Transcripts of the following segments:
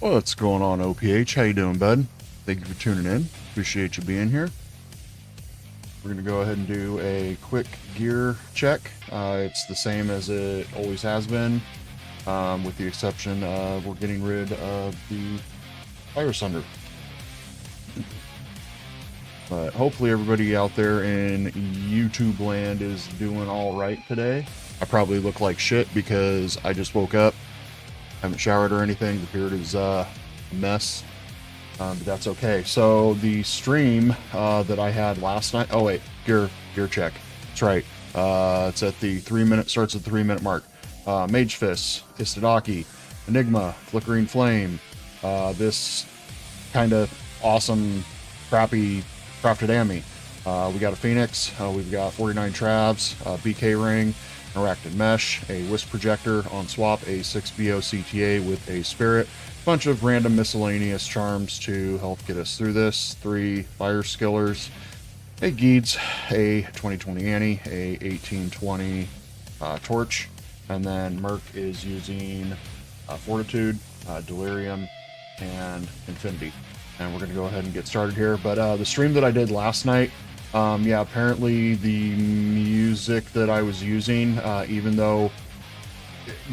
What's going on, OPH? How you doing, bud? Thank you for tuning in. Appreciate you being here. We're going to go ahead and do a quick gear check. It's the same as it always has been, with the exception of we're getting rid of the fire sunder. But hopefully everybody out there in YouTube land is doing all right today. I probably look like shit because I just woke up. Haven't showered or anything. The beard is a mess, but that's okay. So the stream that I had last night. Oh wait, gear check. That's right. It's at the 3 minute. Starts at the 3 minute mark. Mage Fist, Istadaki, Enigma, Flickering Flame. This kind of awesome, crappy crafted Ami. We got a Phoenix. We've got 49 Travs, BK Ring, Interactive Mesh, a Wisp Projector on swap, a 6BO CTA with a Spirit, bunch of random miscellaneous charms to help get us through this, 3 Fire Skillers, a Geeds, a 2020 Annie, a 1820 Torch, and then Merc is using Fortitude, Delirium, and Infinity. And we're going to go ahead and get started here. But the stream that I did last night, yeah, apparently the music that I was using, even though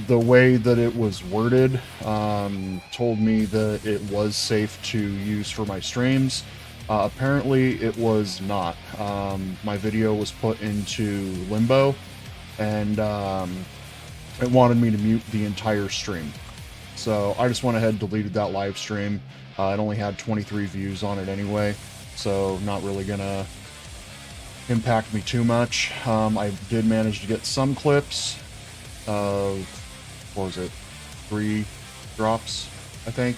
the way that it was worded, told me that it was safe to use for my streams, apparently it was not. My video was put into limbo, and it wanted me to mute the entire stream. So I just went ahead and deleted that live stream. It only had 23 views on it anyway, so not really gonna impact me too much. I did manage to get some clips of, what was it, 3 drops, I think.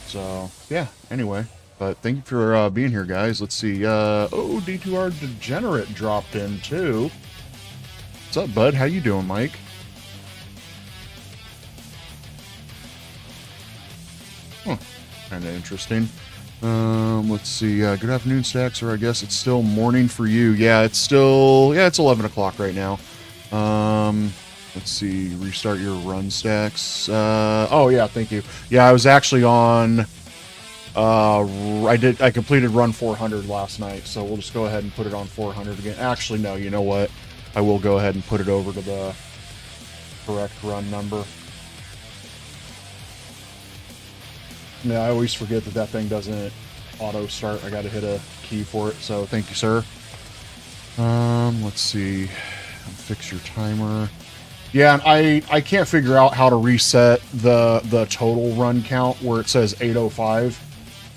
So yeah, anyway, but thank you for being here, guys. Let's see. Oh, D2R Degenerate dropped in too. What's up, bud? How you doing, Mike? Huh, kind of interesting. Let's see. Good afternoon, Stacks, or I guess it's still morning for you. Yeah, it's still, yeah, it's 11 o'clock right now. Let's see. Restart your run, Stacks. Oh yeah, thank you. Yeah, I was actually on, I completed run 400 last night, so we'll just go ahead and put it on 400 again. Actually, no, you know what? I will go ahead and put it over to the correct run number. Yeah, I always forget that that thing doesn't auto start. I got to hit a key for it. So thank you, sir. Let's see. Fix your timer. Yeah, and I can't figure out how to reset the total run count where it says 805.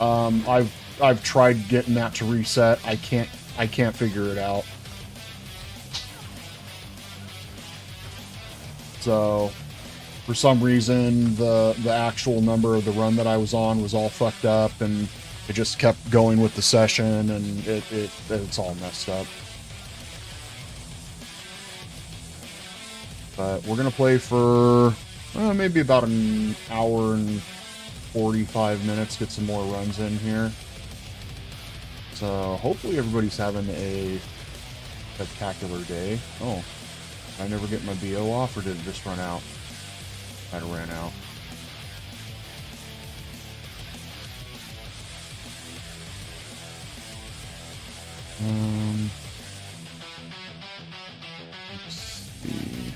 I've tried getting that to reset. I can't figure it out. So for some reason, the actual number of the run that I was on was all fucked up, and it just kept going with the session, and it's all messed up. But we're gonna play for maybe about an hour and 45 minutes, get some more runs in here. So hopefully everybody's having a spectacular day. Oh, did I never get my BO off, or did it just run out? I ran out. Let's see.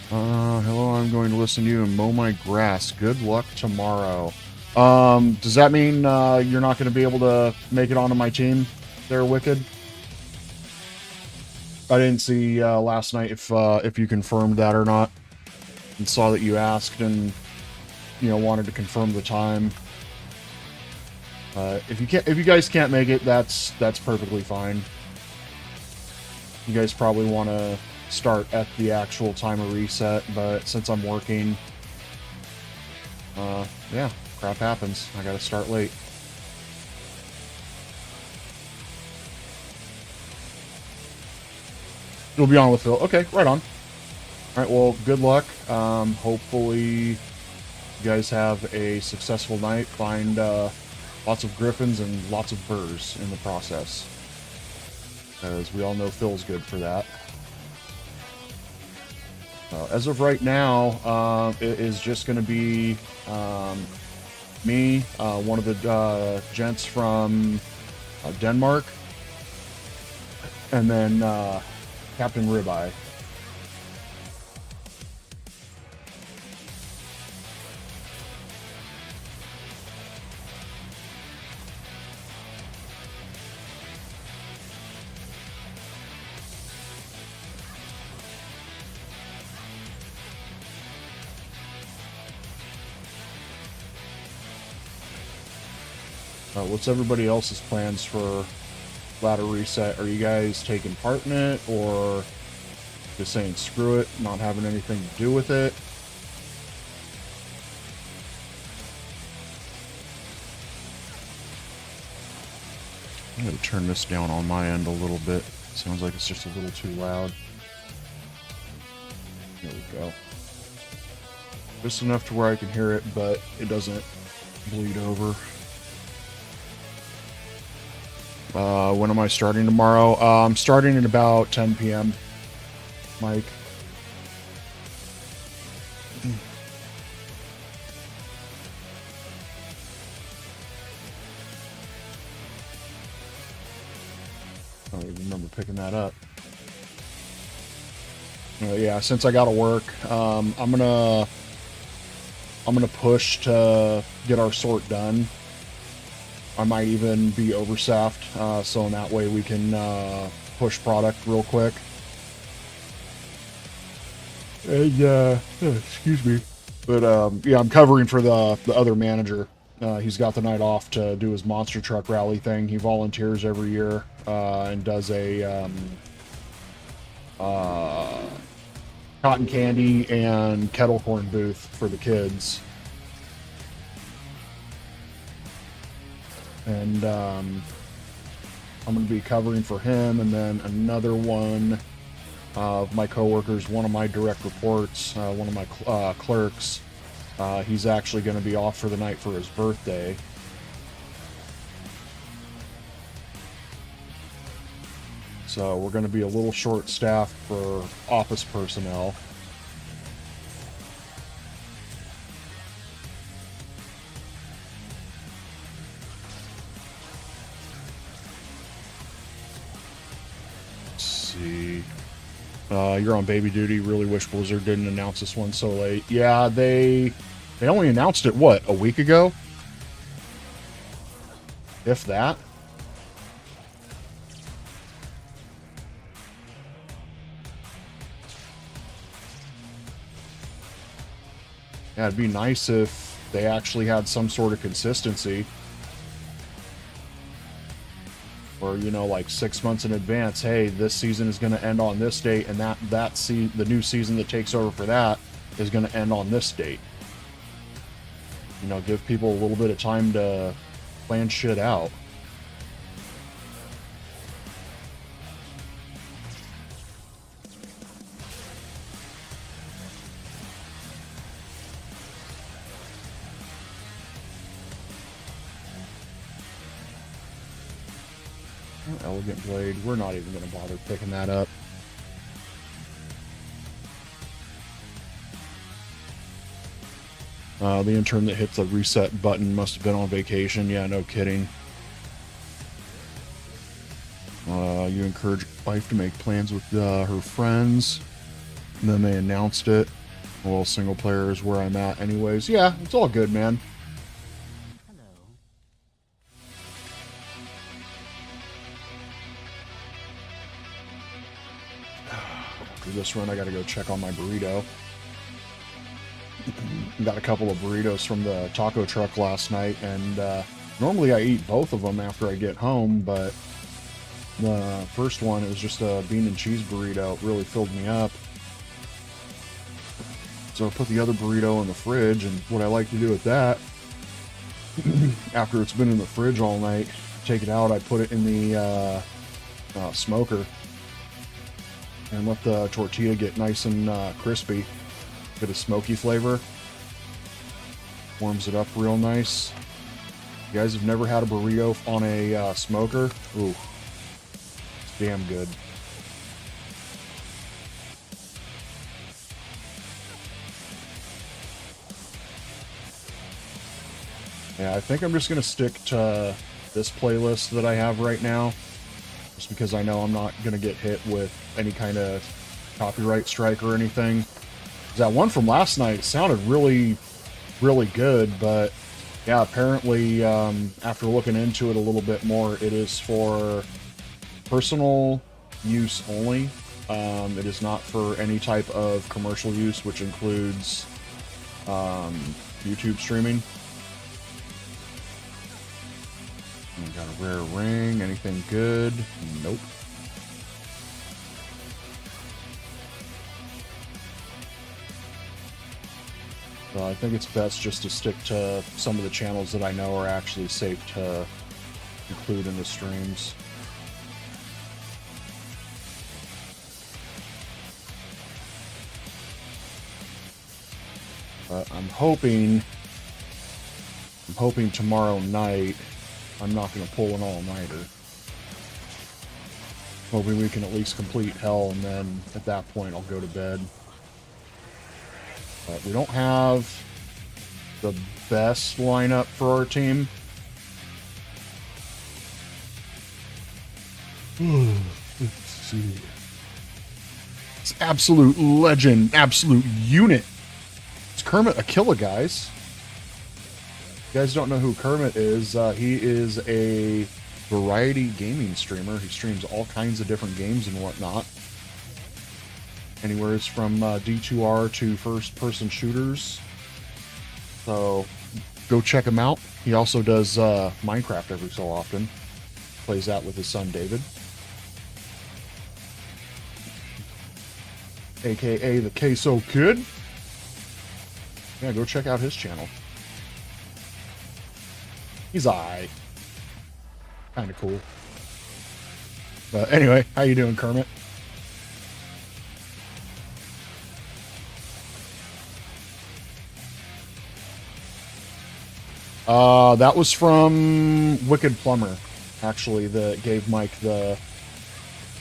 Hello, I'm going to listen to you and mow my grass. Good luck tomorrow. Does that mean you're not going to be able to make it onto my team there, Wicked? I didn't see last night if you confirmed that or not, and saw that you asked and, you know, wanted to confirm the time. If you guys can't make it, that's perfectly fine. You guys probably want to start at the actual timer reset, but since I'm working, yeah, crap happens. I gotta start late. You'll be on with Phil. Okay, right on. Alright, well, good luck. Hopefully you guys have a successful night. Find lots of griffins and lots of burrs in the process. As we all know, Phil's good for that. As of right now, it is just going to be me, one of the gents from Denmark, and then Captain Ribeye. What's everybody else's plans for ladder reset? Are you guys taking part in it, or just saying screw it, not having anything to do with it? I'm going to turn this down on my end a little bit. Sounds like it's just a little too loud. There we go. Just enough to where I can hear it, but it doesn't bleed over. When am I starting tomorrow? I'm starting at about 10 p.m. Mike. I don't even remember picking that up. Yeah, since I gotta work, I'm gonna push to get our sort done. I might even be overstaffed, so in that way we can push product real quick. And excuse me, but yeah, I'm covering for the other manager. He's got the night off to do his monster truck rally thing. He volunteers every year and does a cotton candy and kettle corn booth for the kids. And I'm going to be covering for him, and then another one of my coworkers, one of my direct reports, one of my clerks, he's actually going to be off for the night for his birthday. So we're going to be a little short-staffed for office personnel. You're on baby duty. Really wish Blizzard didn't announce this one so late. Yeah, they only announced it, what, a week ago? If that. Yeah, it'd be nice if they actually had some sort of consistency. Or, you know, like 6 months in advance, hey, this season is going to end on this date, and the new season that takes over for that is going to end on this date. You know, give people a little bit of time to plan shit out. Elegant blade. We're not even going to bother picking that up. The intern that hit the reset button must have been on vacation. Yeah, no kidding. You encourage your wife to make plans with her friends, and then they announced it. Well, single player is where I'm at anyways. Yeah, it's all good, man. After this run, I gotta go check on my burrito. Got a couple of burritos from the taco truck last night, and normally I eat both of them after I get home, but the first one, it was just a bean and cheese burrito. It really filled me up. So I put the other burrito in the fridge, and what I like to do with that, after it's been in the fridge all night, take it out, I put it in the smoker, and let the tortilla get nice and crispy. Bit of smoky flavor. Warms it up real nice. You guys have never had a burrito on a smoker? Ooh. damn good. Yeah, I think I'm just going to stick to this playlist that I have right now, just because I know I'm not going to get hit with any kind of copyright strike or anything. That one from last night sounded really, really good, but yeah, apparently after looking into it a little bit more, it is for personal use only. It is not for any type of commercial use, which includes YouTube streaming. Got a rare ring. Anything good? Nope. So I think it's best just to stick to some of the channels that I know are actually safe to include in the streams. But I'm hoping tomorrow night I'm not going to pull an all-nighter. Hoping we can at least complete Hell, and then at that point I'll go to bed. But we don't have the best lineup for our team. Let's see. It's absolute legend, absolute unit. It's Kermit Aquila, guys. You guys don't know who Kermit is. He is a variety gaming streamer. He streams all kinds of different games and whatnot. Anywhere from D2R to first-person shooters. So go check him out. He also does Minecraft every so often. Plays that with his son David, aka the Queso Kid. Yeah, go check out his channel. He's alright. Kind of cool. But anyway, how you doing, Kermit? That was from Wicked Plumber, actually, that gave Mike the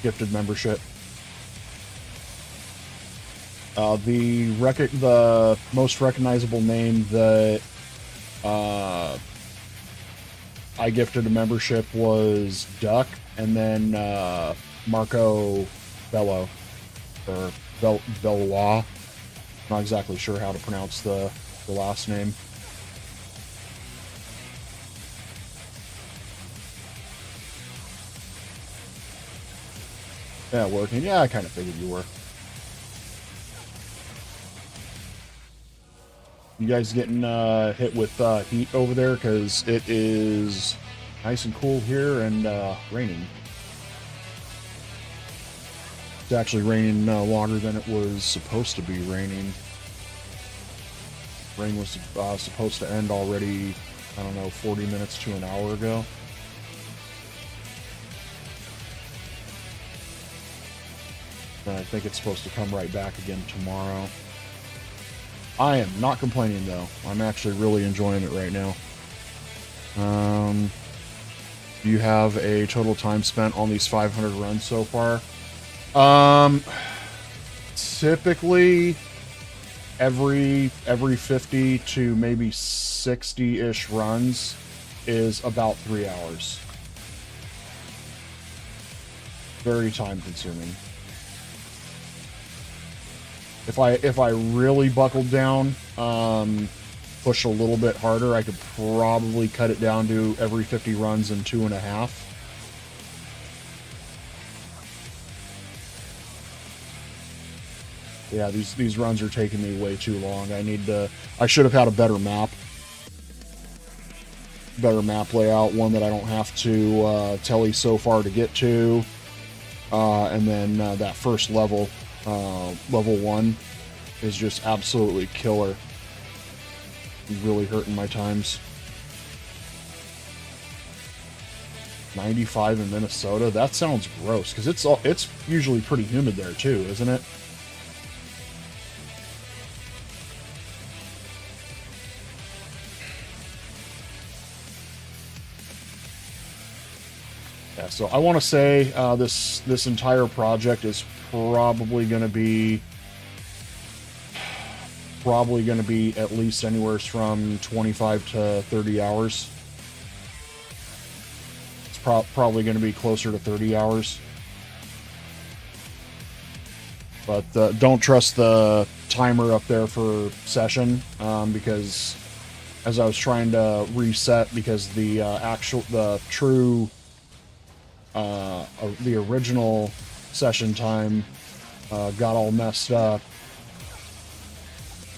gifted membership. The most recognizable name that I gifted a membership was Duck, and then Marco Bello, or Bellois. Not exactly sure how to pronounce the last name. Yeah, working. Yeah, I kind of figured you were. You guys getting hit with heat over there? Because it is nice and cool here and raining. It's actually raining longer than it was supposed to be raining. Rain was supposed to end already, I don't know, 40 minutes to an hour ago. And I think it's supposed to come right back again tomorrow. I am not complaining, though. I'm actually really enjoying it right now. Do you have a total time spent on these 500 runs so far? Typically, every 50 to maybe 60-ish runs is about 3 hours. Very time-consuming. If I really buckled down, pushed a little bit harder, I could probably cut it down to every 50 runs in 2.5. Yeah, these runs are taking me way too long. I should have had a better map layout, one that I don't have to telly so far to get to, and then that first level. Level 1 is just absolutely killer. Really hurting my times. 95 in Minnesota? That sounds gross, because it's usually pretty humid there too, isn't it? Yeah, so I want to say this entire project is probably going to be at least anywhere from 25 to 30 hours. It's probably going to be closer to 30 hours. But don't trust the timer up there for session, because as I was trying to reset, because the original session time got all messed up,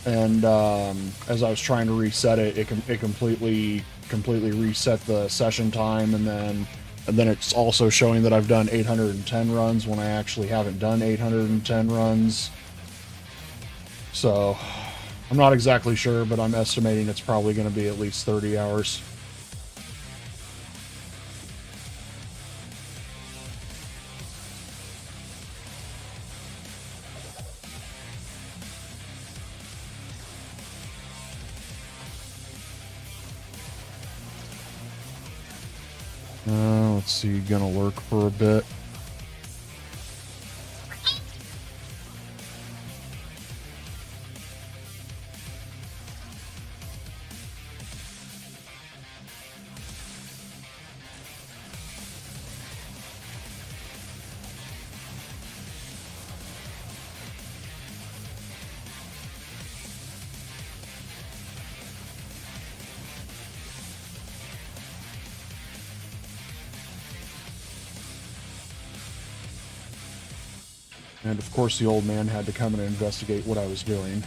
and as I was trying to reset it, it completely reset the session time, and then it's also showing that I've done 810 runs when I actually haven't done 810 runs. So I'm not exactly sure, but I'm estimating it's probably going to be at least 30 hours. Let's see, gonna lurk for a bit. And of course the old man had to come and investigate what I was doing.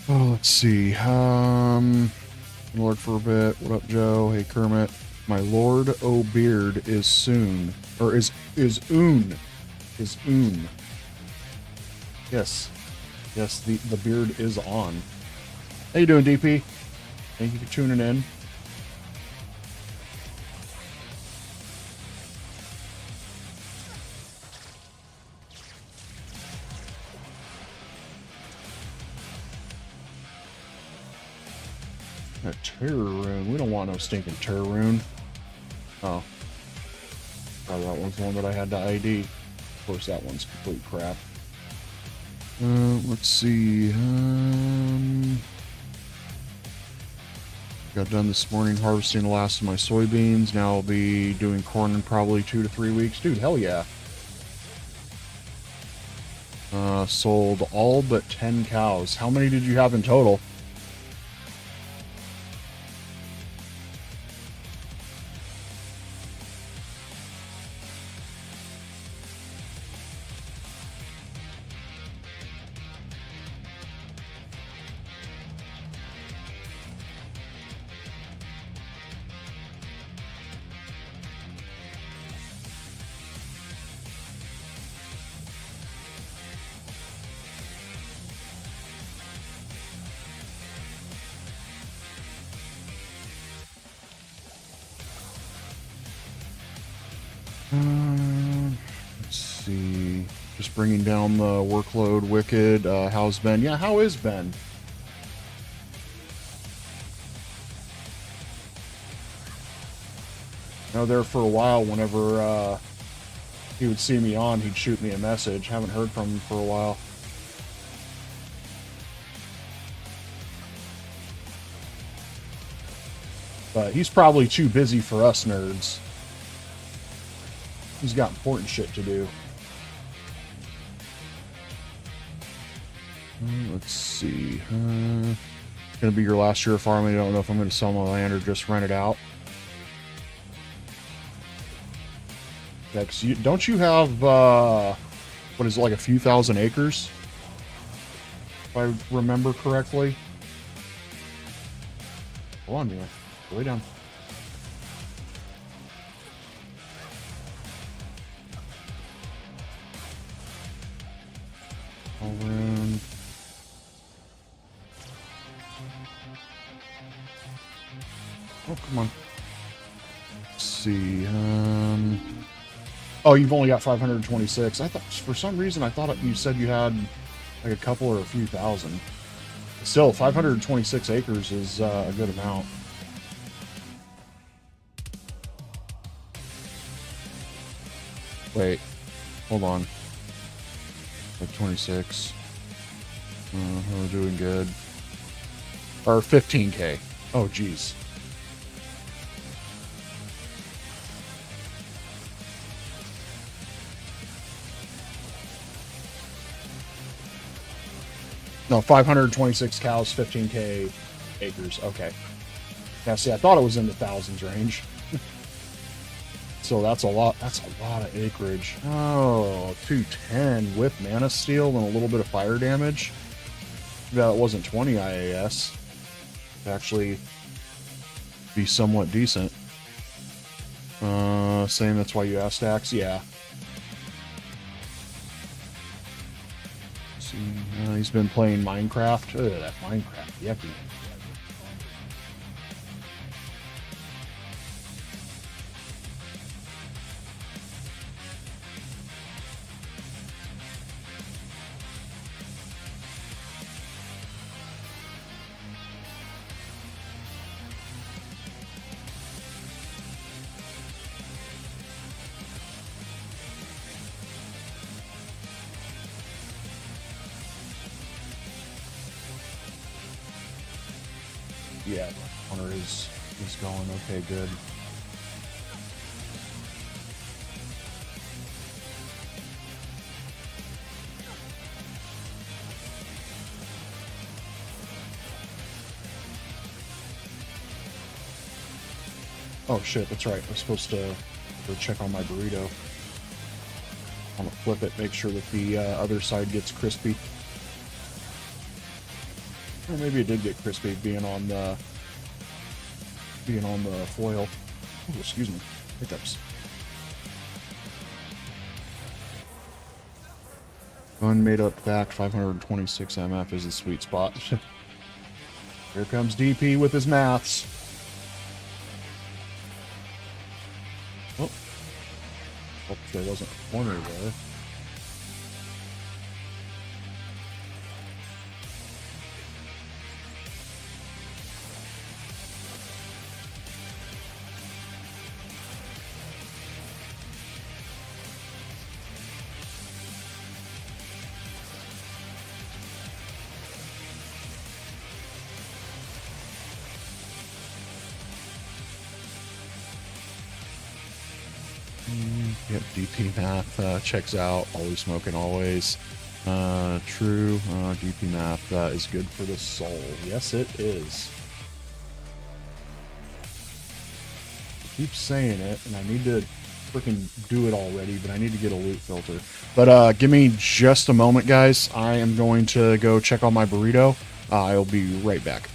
Oh, let's see. Lord for a bit. What up, Joe? Hey, Kermit. My Lord O'Beard is soon. Or is oon. Is oon. Yes. Yes, the beard is on. How you doing, DP? Thank you for tuning in. A terror rune. We don't want no stinking terror rune. Oh. Oh, that one's the one that I had to ID. Of course, that one's complete crap. Let's see. Got done this morning harvesting the last of my soybeans. Now I'll be doing corn in probably 2 to 3 weeks. Dude, hell yeah. Sold all but 10 cows. How many did you have in total? Let's see. Just bringing down the workload. Wicked. How's Ben? Yeah, how is Ben? You know, there for a while, whenever he would see me on, he'd shoot me a message. Haven't heard from him for a while. But he's probably too busy for us nerds. He's got important shit to do. Let's see. Gonna be your last year of farming. I don't know if I'm gonna sell my land or just rent it out. Yeah, 'cause don't you have what is it, like a few thousand acres? If I remember correctly. Hold on, Mia. Go way down. All around. Oh, come on. Let's see. Oh, you've only got 526. I thought, for some reason, I thought you said you had like a couple or a few thousand. Still, 526 acres is a good amount. Wait, hold on. Like 26. We're doing good. Or 15K. Oh, geez. No, 526 cows, 15K acres. Okay. Now, see, I thought it was in the thousands range. So that's a lot. That's a lot of acreage. Oh, 210 with mana steal and a little bit of fire damage. That wasn't 20 IAS. It'd actually be somewhat decent. Saying that's why you asked stacks. Yeah. See, he's been playing Minecraft. Ugh, that Minecraft. Yucky. Yeah, Hunter is going okay, good. Oh shit, that's right. I'm supposed to go check on my burrito. I'm gonna flip it, make sure that the other side gets crispy. Or maybe it did get crispy being on the foil. Oh, excuse me. Hiccups. Unmade up fact, 526 MF is the sweet spot. Here comes DP with his maths. Oh. Hope there wasn't a corner there. Yep, DP math checks out. Always smoking, always. True. DP math is good for the soul. Yes, it is. I keep saying it, and I need to freaking do it already, but I need to get a loot filter. But give me just a moment, guys. I am going to go check on my burrito. I'll be right back.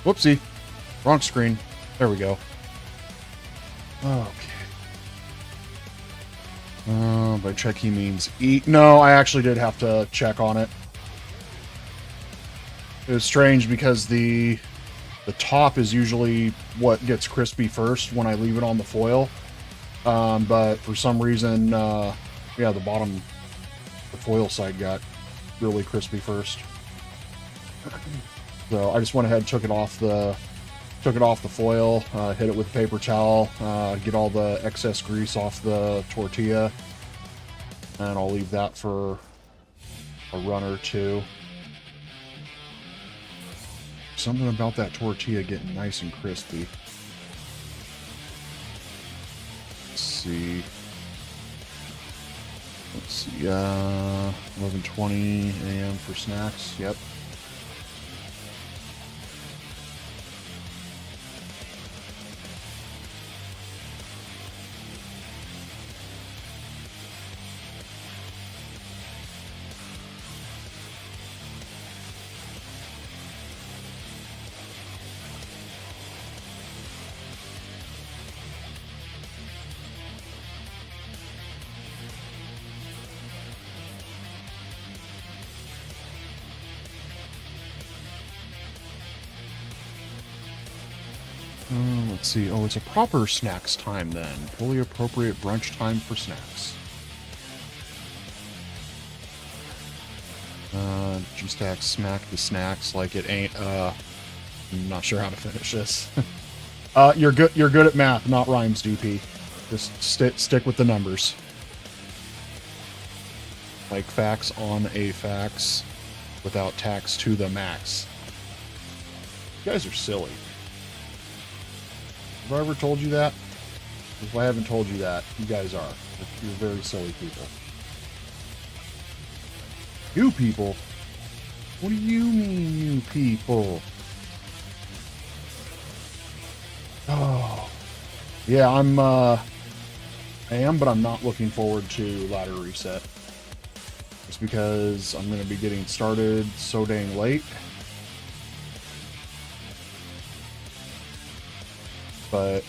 Whoopsie. Wrong screen. There we go. Okay. By check he means eat. No, I actually did have to check on it. It was strange because the top is usually what gets crispy first when I leave it on the foil. But for some reason, yeah, the bottom, the foil side got really crispy first. So I just went ahead and took it off the foil, hit it with a paper towel, get all the excess grease off the tortilla, and I'll leave that for a run or two. Something about that tortilla getting nice and crispy. Let's see. 11:20 a.m. for snacks. Yep. Let's see. Oh, it's a proper snacks time then. Fully appropriate brunch time for snacks. G-Stack smack the snacks like it ain't, I'm not sure how to finish this. You're good at math, not rhymes, DP. Just stick with the numbers. Like facts on a fax without tax to the max. You guys are silly. Have I ever told you that? If I haven't told you that, you guys are. You're very silly people. You people? What do you mean, you people? Oh. Yeah, I am, but I'm not looking forward to ladder reset. Just because I'm going to be getting started so dang late. But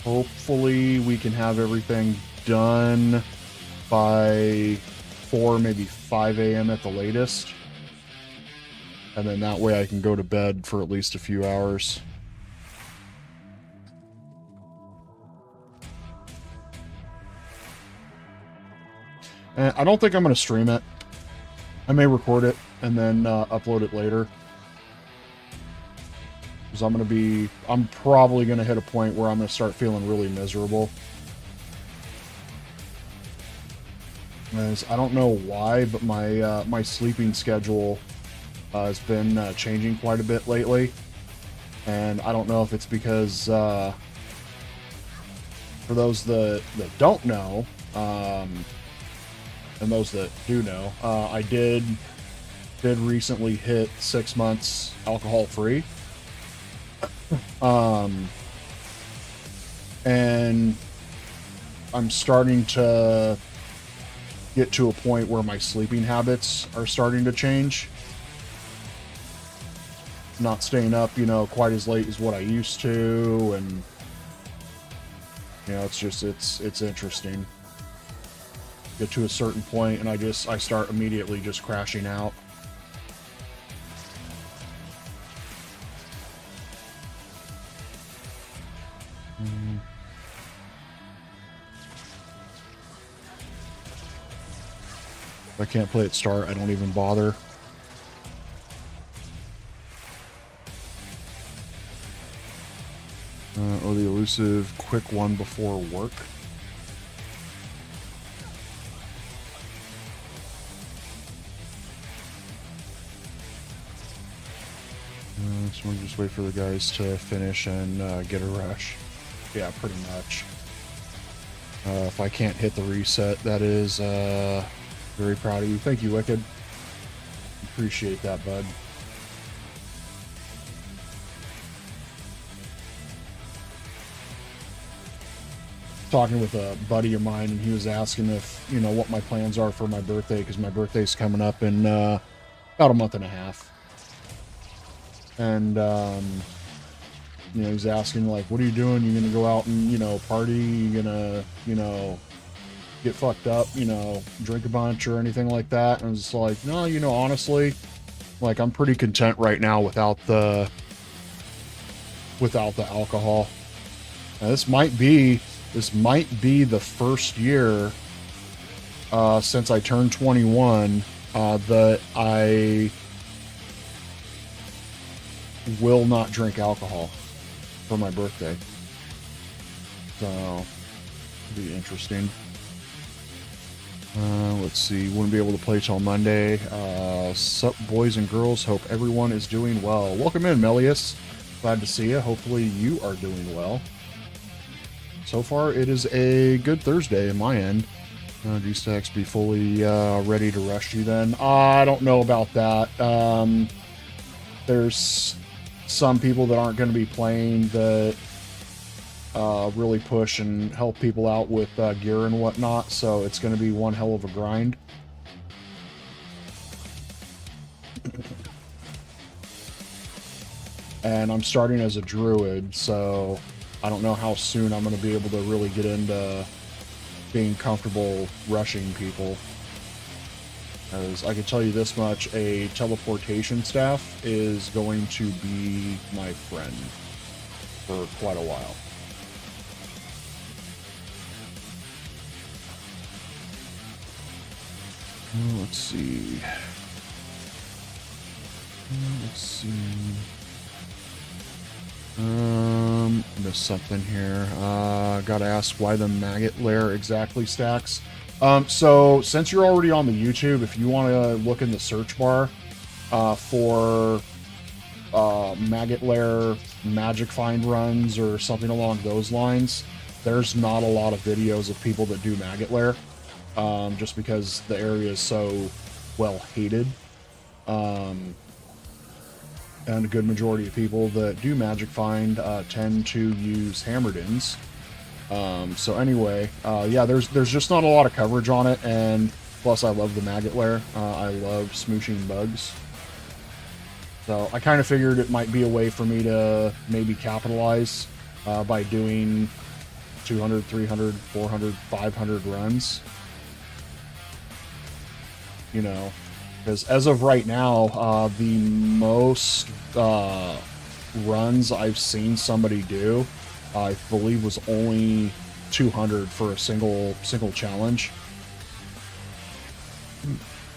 hopefully we can have everything done by 4, maybe 5 a.m. at the latest. And then that way I can go to bed for at least a few hours. And I don't think I'm going to stream it. I may record it and then upload it later. Because I'm probably going to hit a point where I'm going to start feeling really miserable. As I don't know why, but my sleeping schedule has been changing quite a bit lately. And I don't know if it's because, for those that don't know, and those that do know, I did recently hit 6 months alcohol-free. And I'm starting to get to a point where my sleeping habits are starting to change. Not staying up, quite as late as what I used to, and it's interesting. Get to a certain point and I start immediately just crashing out. If I can't play at start, I don't even bother. Or the elusive quick one before work. So we'll just wait for the guys to finish and get a rush. Yeah, pretty much. If I can't hit the reset, that is very proud of you. Thank you, Wicked. Appreciate that, bud. Talking with a buddy of mine, and he was asking if, what my plans are for my birthday, because my birthday's coming up in about a month and a half. And, you know, he's asking, like, what are you doing? You gonna go out and, you know, party? You gonna, you know, get fucked up, you know, drink a bunch or anything like that? And I was just like, no, you know, honestly, like, I'm pretty content right now without the alcohol. Now, this might be the first year since I turned 21 that I will not drink alcohol for my birthday. So, it'll be interesting. Let's see. Wouldn't be able to play till Monday. Sup, boys and girls. Hope everyone is doing well. Welcome in, Melius. Glad to see you. Hopefully you are doing well. So far, it is a good Thursday in my end. G-Stacks be fully ready to rush you then? I don't know about that. There's some people that aren't going to be playing that really push and help people out with gear and whatnot, so it's going to be one hell of a grind. And I'm starting as a druid, so I don't know how soon I'm going to be able to really get into being comfortable rushing people. Because I can tell you this much, a teleportation staff is going to be my friend for quite a while. Let's see. Missed something here. Gotta ask why the maggot lair exactly stacks. So since you're already on the YouTube, if you want to look in the search bar for maggot lair magic find runs or something along those lines, there's not a lot of videos of people that do maggot lair, just because the area is so well hated. And a good majority of people that do magic find tend to use Hammerdins. So anyway, yeah, there's just not a lot of coverage on it, and plus I love the maggot lair. I love smooshing bugs. So I kind of figured it might be a way for me to maybe capitalize by doing 200, 300, 400, 500 runs. You know, because as of right now, the most runs I've seen somebody do, I believe, was only 200 for a single challenge.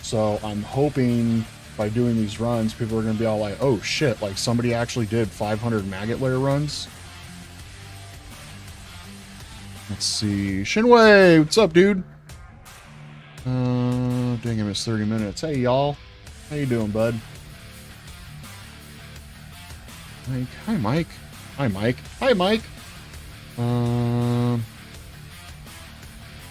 So I'm hoping by doing these runs, people are going to be all like, oh shit, like somebody actually did 500 maggot lair runs. Let's see. Shinwei, what's up, dude? Dang, I missed 30 minutes. Hey, y'all. How you doing, bud? Mike. Hi, Mike. Hi, Mike. Hi, Mike.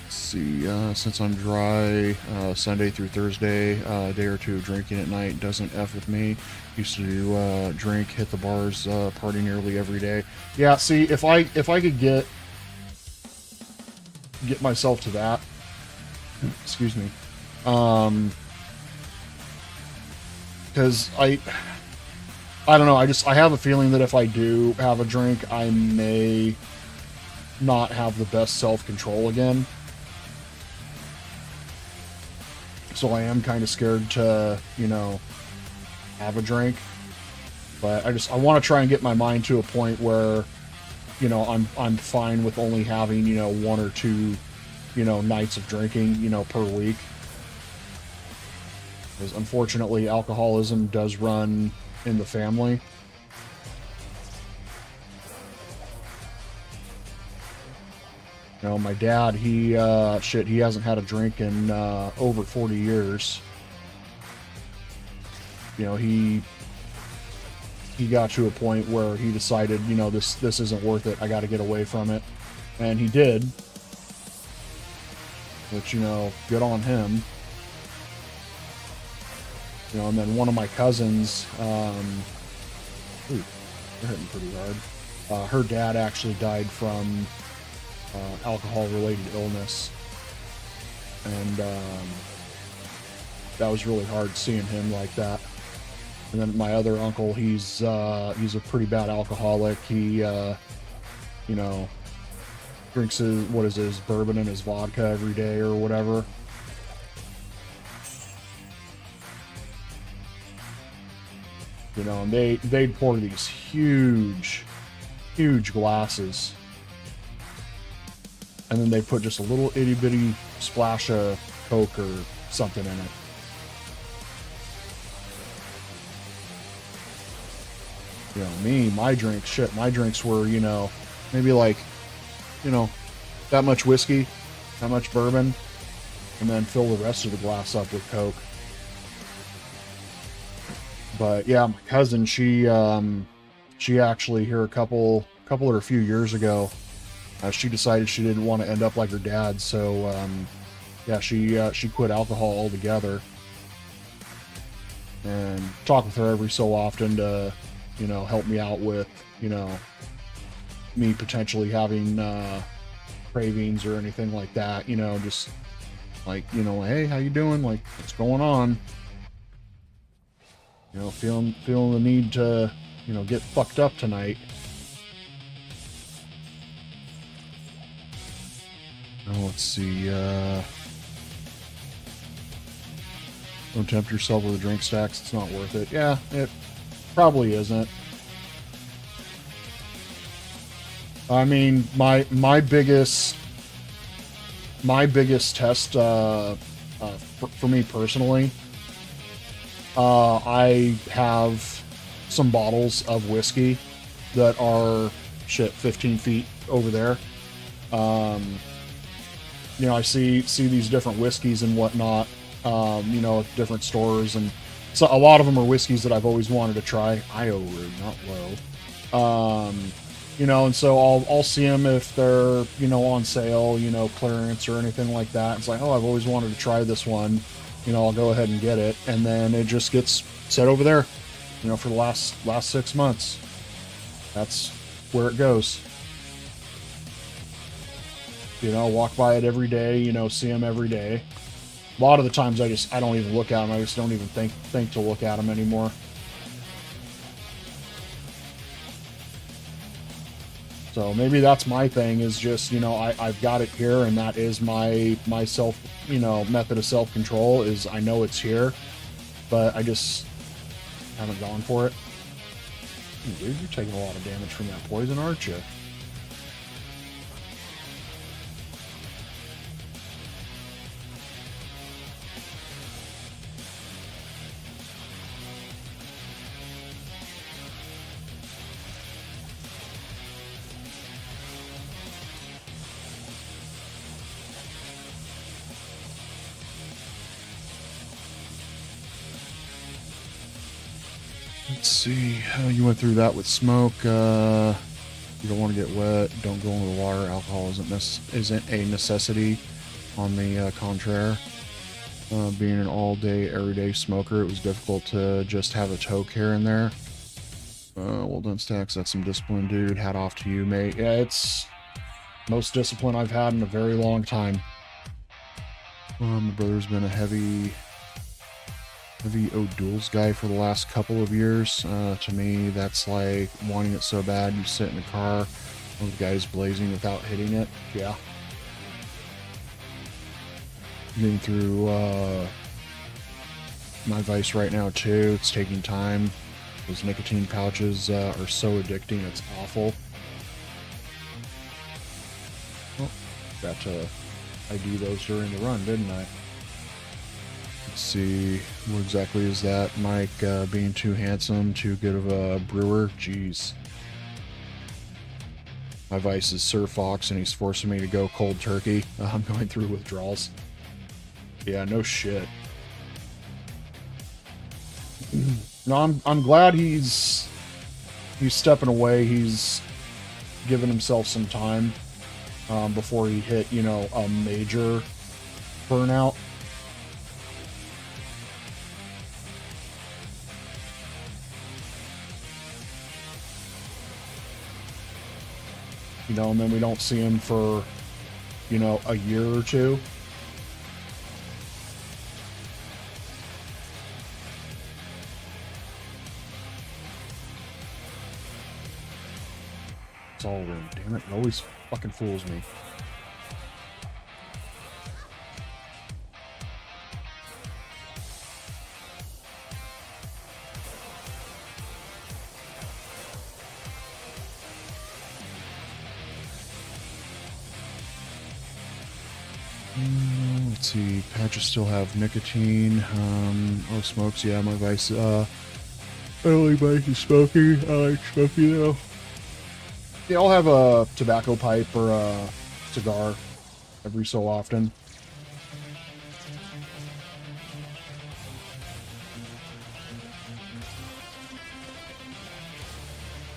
Let's see. Since I'm dry, Sunday through Thursday, a day or two of drinking at night doesn't F with me. Used to drink, hit the bars, party nearly every day. Yeah, see, if I could get myself to that, excuse me, because I don't know, I have a feeling that if I do have a drink, I may not have the best self-control again. So I am kind of scared to, you know, have a drink. But I want to try and get my mind to a point where, you know, I'm fine with only having, you know, 1 or 2, you know, nights of drinking, you know, per week. Because unfortunately, alcoholism does run in the family. You know, my dad, he hasn't had a drink in over 40 years. You know, he got to a point where he decided, you know, this isn't worth it. I got to get away from it. And he did. Which, you know, good on him. You know, and then one of my cousins, ooh, they're hitting pretty hard. Her dad actually died from alcohol-related illness. And that was really hard seeing him like that. And then my other uncle, he's a pretty bad alcoholic. He, you know, drinks his bourbon and his vodka every day or whatever. You know, and they'd pour these huge glasses, and then they put just a little itty bitty splash of Coke or something in it. You know, my drinks were, you know, maybe like, you know, that much whiskey, that much bourbon, and then fill the rest of the glass up with Coke. But yeah, my cousin, she actually here a couple or a few years ago, she decided she didn't want to end up like her dad, so yeah, she quit alcohol altogether. And talk with her every so often to, you know, help me out with, you know, me potentially having cravings or anything like that. You know, just like, you know, hey, how you doing? Like, what's going on? You know, feeling the need to, you know, get fucked up tonight. Oh, let's see. Don't tempt yourself with the drink stacks. It's not worth it. Yeah, it probably isn't. I mean, my biggest test for me personally, I have some bottles of whiskey that are 15 feet over there. You know, I see these different whiskeys and whatnot, you know, at different stores, and so a lot of them are whiskeys that I've always wanted to try. IO root, not low. You know, and so I'll see them if they're, you know, on sale, you know, clearance or anything like that. It's like, oh, I've always wanted to try this one. You know, I'll go ahead and get it, and then it just gets set over there, you know, for the last 6 months. That's where it goes. You know, walk by it every day, you know, see them every day. A lot of the times I don't even look at them. I just don't even think to look at them anymore. So maybe that's my thing, is just, you know, I've got it here, and that is my self, you know, method of self-control, is I know it's here, but I just haven't gone for it. Dude, you're taking a lot of damage from that poison, aren't you? Let's see. You went through that with smoke. You don't want to get wet. Don't go into the water. Alcohol isn't a necessity. On the contrary, being an all-day, everyday smoker, it was difficult to just have a toke here and there. Well done, Stacks. That's some discipline, dude. Hat off to you, mate. Yeah, it's most discipline I've had in a very long time. My brother's been a heavy O'Doul's guy for the last couple of years. To me, that's like wanting it so bad you sit in the car with the guys blazing without hitting it. Yeah. Getting through my vice right now too. It's taking time. Those nicotine pouches are so addicting. It's awful. Oh, got to ID those during the run, didn't I? Let's see, what exactly is that? Mike being too handsome, too good of a brewer? Jeez. My vice is Sir Fox, and he's forcing me to go cold turkey. I'm going through withdrawals. Yeah, no shit. No, I'm glad he's stepping away. He's giving himself some time before he hit, you know, a major burnout. You know, and then we don't see him for, you know, a year or two. all over him. Damn it, it always fucking fools me. Let's see, patches still have nicotine. Oh, smokes, yeah, my vice, I don't like vice is smoky. I like smoky though. Yeah, I'll have a tobacco pipe or a cigar every so often.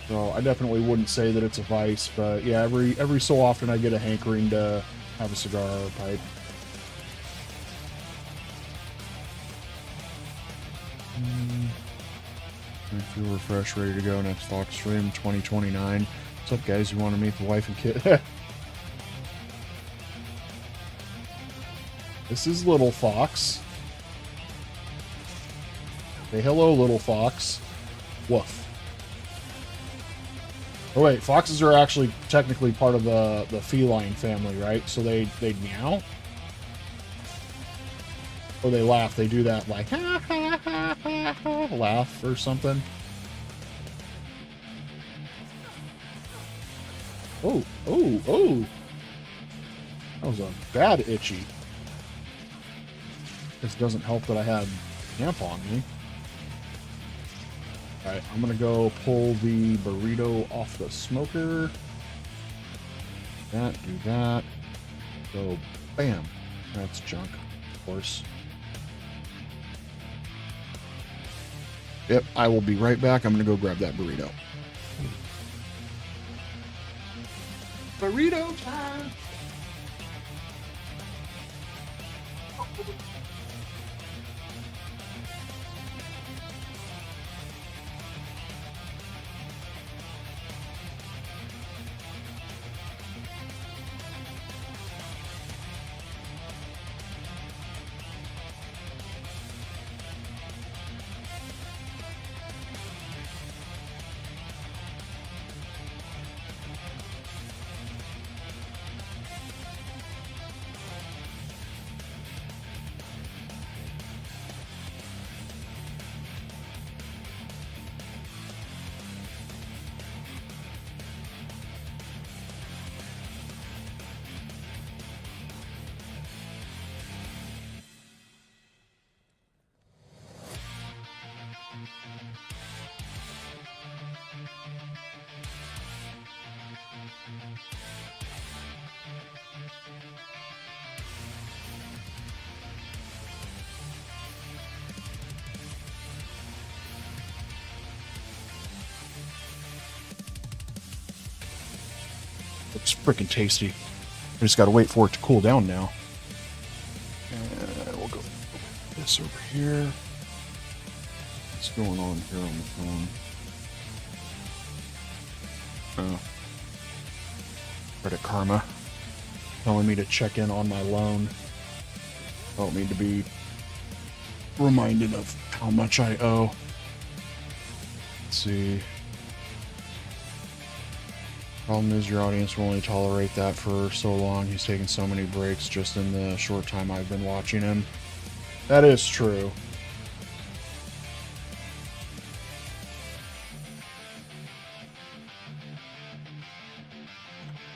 So I definitely wouldn't say that it's a vice, but yeah, every so often I get a hankering to have a cigar or a pipe. I feel refreshed, ready to go. Next Fox stream 2029. What's up, guys? You want to meet the wife and kid? This is Little Fox. Say hello, Little Fox. Woof. Oh wait, foxes are actually technically part of the feline family, right? So they meow? Or they laugh. They do that like ha ha ha ha ha laugh or something. Oh, oh, oh. That was a bad itchy. This doesn't help that I had camp on me. Alright, I'm gonna go pull the burrito off the smoker. That, do that. Go, bam. That's junk, of course. Yep, I will be right back. I'm gonna go grab that burrito. Burrito time! Looks freaking tasty. I just gotta wait for it to cool down now. And we'll go this over here. What's going on here on the phone? Credit Karma telling me to check in on my loan. I don't need to be reminded of how much I owe. Let's see. Problem is your audience will only tolerate that for so long. He's taken so many breaks just in the short time I've been watching him. That is true.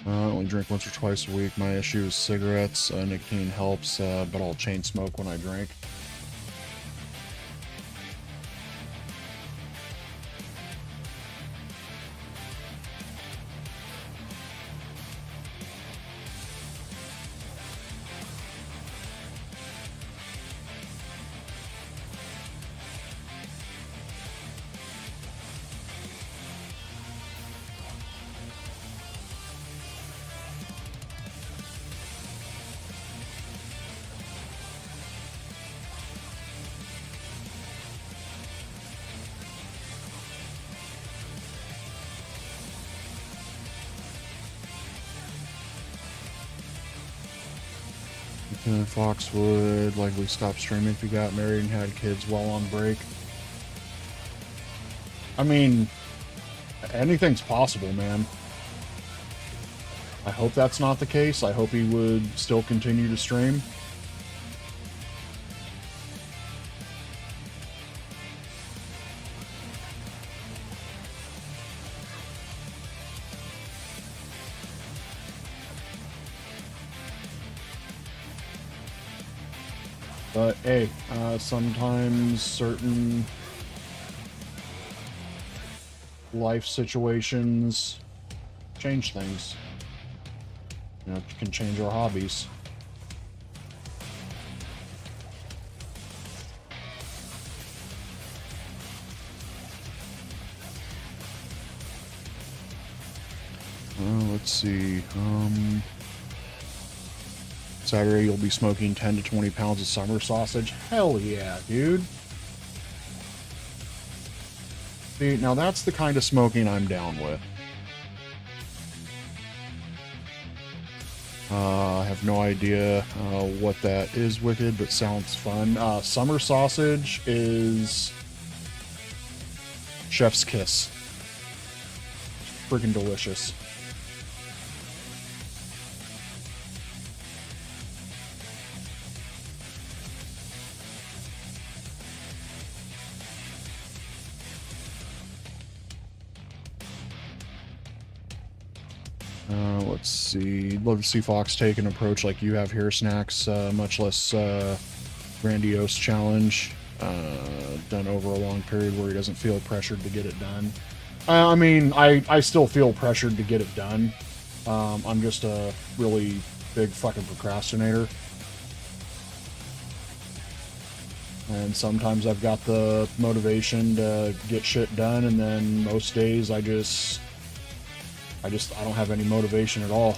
I only drink once or twice a week. My issue is cigarettes. Nicotine helps, but I'll chain smoke when I drink. Fox would likely stop streaming if he got married and had kids while on break. I mean, anything's possible, man. I hope that's not the case. I hope he would still continue to stream. But hey, sometimes certain life situations change things. You know, it can change our hobbies. Let's see. Saturday you'll be smoking 10 to 20 pounds of summer sausage. Hell yeah, dude. See, now that's the kind of smoking I'm down with. I have no idea what that is, Wicked, but sounds fun. Summer sausage is chef's kiss. Freaking delicious. Let's see. Love to see Fox take an approach like you have here, Snacks. Much less grandiose challenge. Done over a long period where he doesn't feel pressured to get it done. I mean, I still feel pressured to get it done. I'm just a really big fucking procrastinator. And sometimes I've got the motivation to get shit done, and then most days I don't have any motivation at all.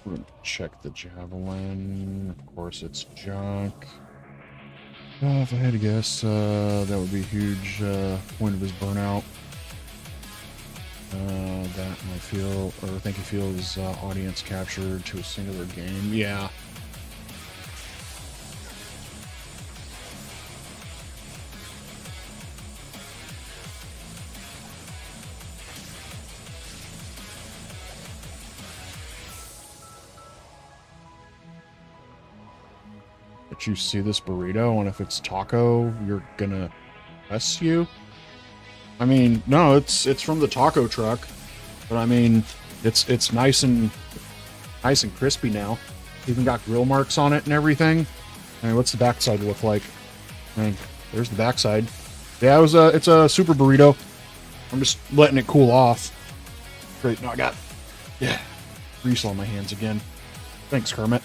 We're gonna check the javelin. Of course, it's junk. If I had to guess, that would be a huge point of his burnout. That I feel, or I think he feels audience captured to a singular game. Yeah. But you see this burrito, and if it's taco, you're gonna press you. I mean, no, it's from the taco truck, but I mean, it's nice and crispy now. Even got grill marks on it and everything. I mean, what's the backside look like? I mean, there's the backside. Yeah, it's a super burrito. I'm just letting it cool off. Great, now I got grease on my hands again. Thanks, Kermit.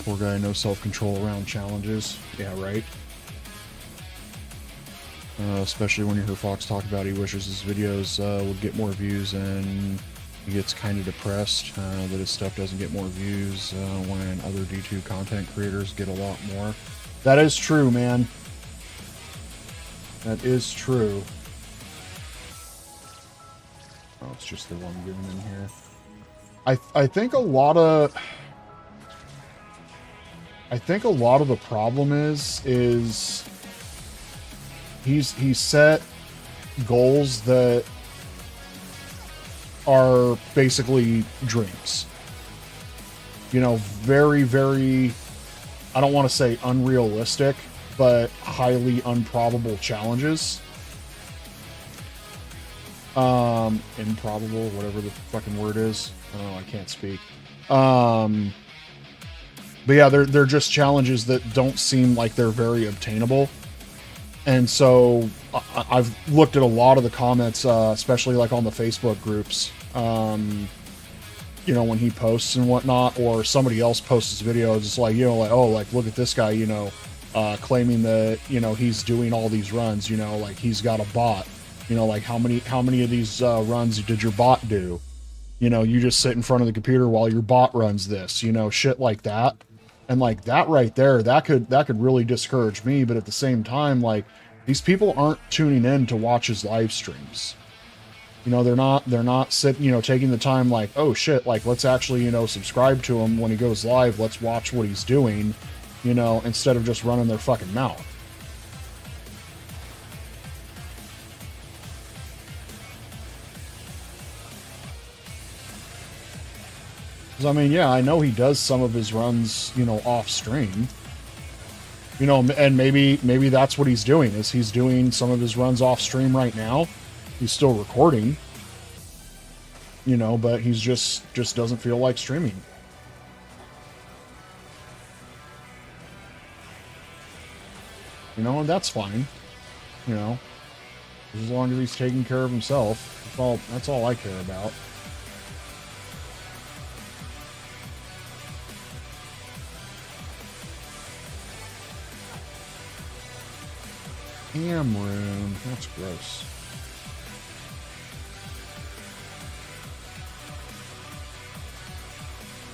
Poor guy, no self-control around challenges. Yeah, right. Especially when you hear Fox talk about he wishes his videos would get more views, and he gets kind of depressed that his stuff doesn't get more views when other D2 content creators get a lot more. That is true, man. That is true. Oh, it's just the one given in here. I think a lot of the problem is he's set goals that are basically dreams. You know, very, very, I don't want to say unrealistic, but highly improbable challenges. Improbable, whatever the fucking word is. Oh, I can't speak. But yeah, they're just challenges that don't seem like they're very obtainable. And so I've looked at a lot of the comments, especially like on the Facebook groups, you know, when he posts and whatnot, or somebody else posts his video, it's just like, you know, like, oh, like, look at this guy, you know, claiming that, you know, he's doing all these runs, you know, like he's got a bot, you know, like how many of these runs did your bot do? You know, you just sit in front of the computer while your bot runs this, you know, shit like that. And like that right there, that could really discourage me. But at the same time, like these people aren't tuning in to watch his live streams. You know, they're not sitting, you know, taking the time like, oh shit, like let's actually, you know, subscribe to him when he goes live. Let's watch what he's doing, you know, instead of just running their fucking mouth. Because I mean, yeah, I know he does some of his runs, you know, off stream. You know, and maybe that's what he's doing, is he's doing some of his runs off stream right now. He's still recording, you know, but he's just doesn't feel like streaming. You know, and that's fine. You know, as long as he's taking care of himself, that's all I care about. Cameron, that's gross.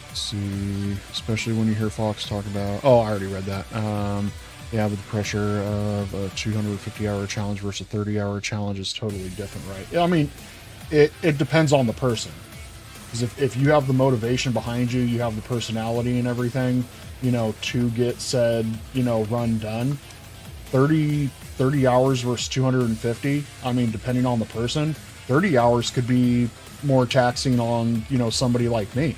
Let's see, especially when you hear Fox talk about, oh, I already read that. Yeah, but the pressure of a 250-hour challenge versus a 30-hour challenge is totally different, right? Yeah, I mean, it depends on the person. Because if you have the motivation behind you, you have the personality and everything, you know, to get said, you know, run done, 30 hours versus 250, I mean, depending on the person, 30 hours could be more taxing on, you know, somebody like me.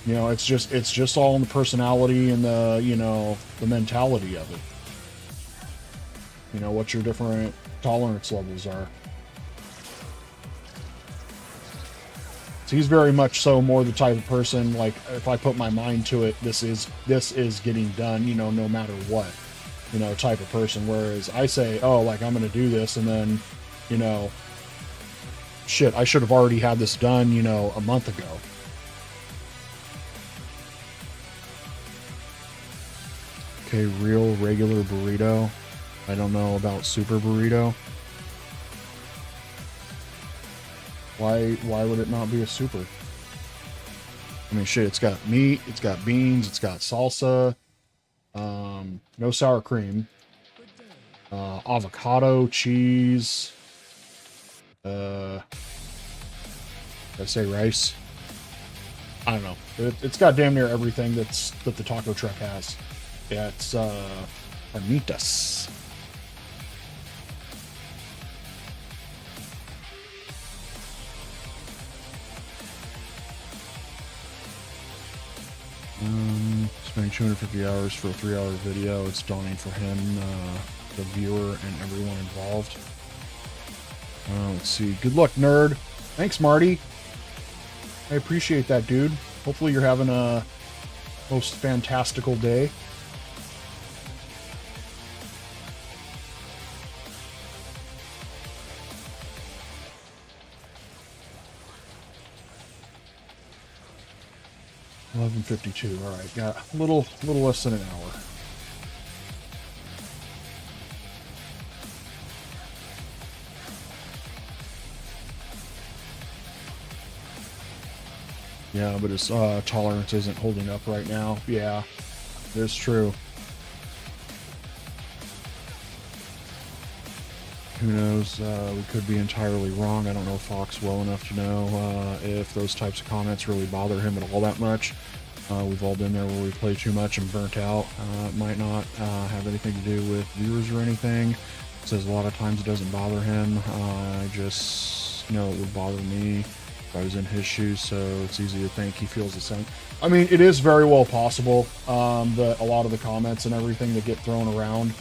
You know, it's just all in the personality and the, you know, the mentality of it. You know, what your different tolerance levels are. So he's very much so more the type of person, like, if I put my mind to it, this is getting done, you know, no matter what, you know, type of person. Whereas I say, oh, like, I'm going to do this, and then, you know, shit, I should have already had this done, you know, a month ago. Okay, real regular burrito. I don't know about super burrito. Why would it not be a super? I mean, shit, it's got meat, it's got beans, it's got salsa, no sour cream, avocado, cheese, did I say rice? I don't know. It's got damn near everything that the taco truck has. Yeah, it's carnitas. Spending 250 hours for a 3-hour video. It's daunting for him, the viewer, and everyone involved. Let's see. Good luck, nerd. Thanks, Marty. I appreciate that, dude. Hopefully you're having a most fantastical day. $11:52. All right, got a little less than an hour. Yeah, but his tolerance isn't holding up right now. Yeah, it's true. Who knows? We could be entirely wrong. I don't know Fox well enough to know if those types of comments really bother him at all that much. We've all been there where we play too much and burnt out. It might not have anything to do with viewers or anything. Says a lot of times it doesn't bother him. I just know it would bother me if I was in his shoes, so it's easy to think he feels the same. I mean, it is very well possible that a lot of the comments and everything that get thrown around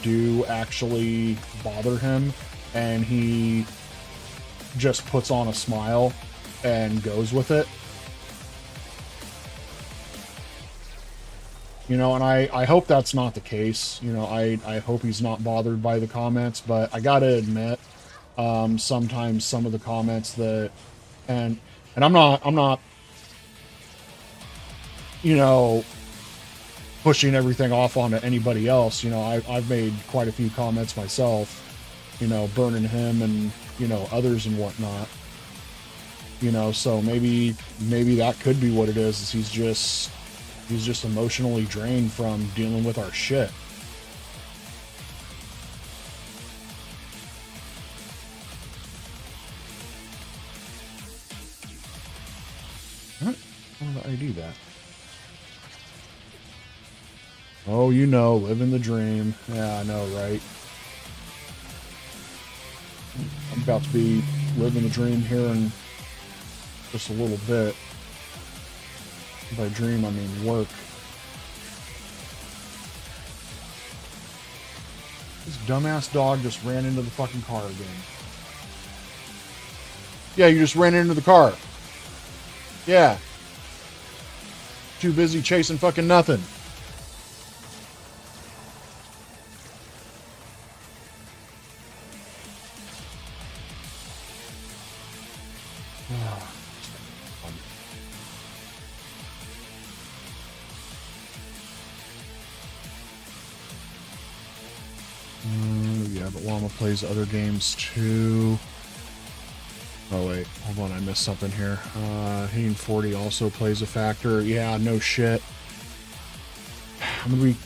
do actually bother him, and he just puts on a smile and goes with it. You know, and I hope that's not the case. You know, I hope he's not bothered by the comments, but I gotta admit, sometimes some of the comments that, and I'm not, you know, pushing everything off onto anybody else. You know, I've made quite a few comments myself, you know, burning him and, you know, others and whatnot. You know, so maybe that could be what it is he's just He's just emotionally drained from dealing with our shit. How did I do that? Oh, you know, living the dream. Yeah, I know, right? I'm about to be living the dream here in just a little bit. By dream, I mean work. This dumbass dog just ran into the fucking car again. Yeah, you just ran into the car. Yeah. Too busy chasing fucking nothing. Yeah, but Llama plays other games too. Oh wait, hold on, I missed something here. Hitting 40 also plays a factor. Yeah, no shit. I'm gonna be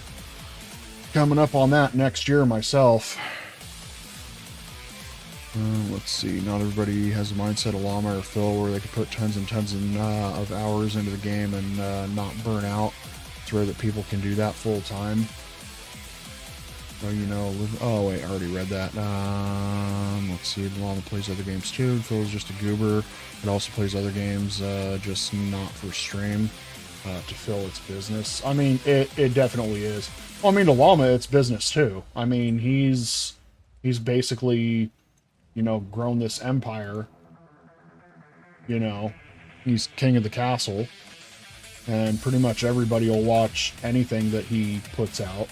coming up on that next year myself. Let's see, not everybody has a mindset of Llama or Phil where they can put tons and tons of hours into the game and not burn out. It's rare that people can do that full time. Oh, you know, oh wait, I already read that. Let's see, Llama plays other games too. Phil's just a goober. It also plays other games, just not for stream. To Phil, it's business. I mean, it definitely is. Well, I mean, to Llama, it's business too. I mean, he's basically, you know, grown this empire. You know, he's king of the castle, and pretty much everybody will watch anything that he puts out.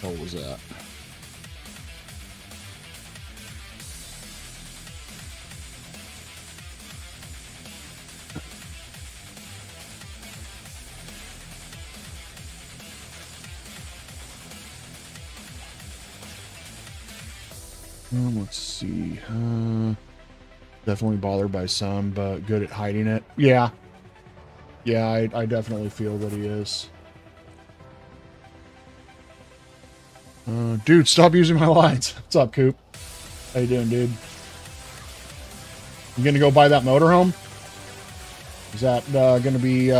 What was that? Let's see. Definitely bothered by some, but good at hiding it. Yeah. Yeah, I definitely feel that he is. Dude, stop using my lines. What's up, Coop? How you doing, dude? You gonna go buy that motorhome? Is that gonna be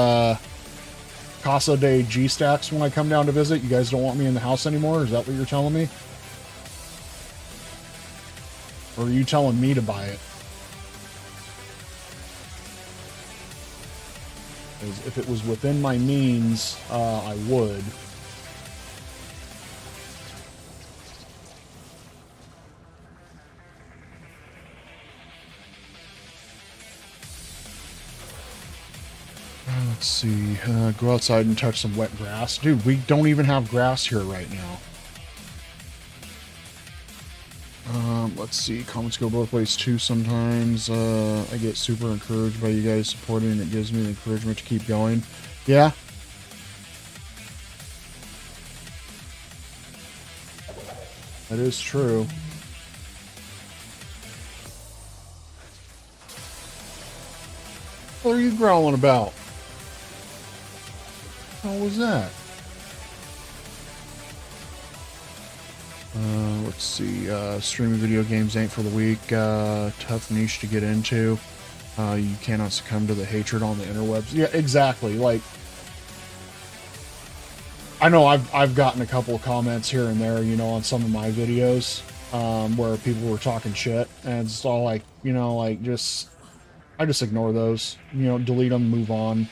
Casa de G-Stacks when I come down to visit? You guys don't want me in the house anymore? Is that what you're telling me? Or are you telling me to buy it? Because if it was within my means, I would. Let's see. Go outside and touch some wet grass. Dude, we don't even have grass here right now. Let's see. Comments go both ways too sometimes. I get super encouraged by you guys supporting, and it gives me the encouragement to keep going. Yeah. That is true. What are you growling about? What was that? Let's see. Streaming video games ain't for the weak. Tough niche to get into. You cannot succumb to the hatred on the interwebs. Yeah, exactly. Like, I know I've gotten a couple of comments here and there, you know, on some of my videos, where people were talking shit, and it's all like, you know, like I just ignore those, you know, delete them, move on,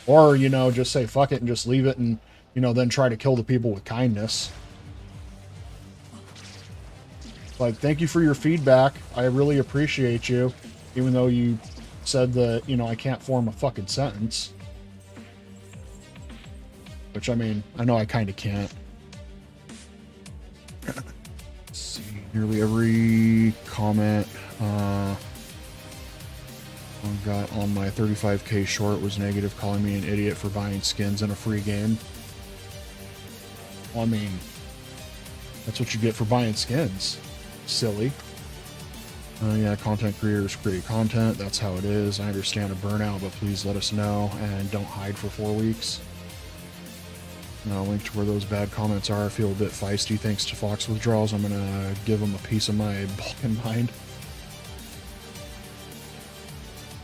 or, you know, just say fuck it and just leave it, and, you know, then try to kill the people with kindness. Like, thank you for your feedback. I really appreciate you, even though you said that, you know, I can't form a fucking sentence. Which, I mean, I know I kind of can't. Let's see. Nearly every comment I got on my 35k short was negative, calling me an idiot for buying skins in a free game. Well, I mean, that's what you get for buying skins. Silly. Yeah, content creators create content. That's how it is. I understand a burnout, but please let us know and don't hide for 4 weeks. Link to where those bad comments are. I feel a bit feisty thanks to Fox withdrawals. I'm going to give them a piece of my Balkan mind.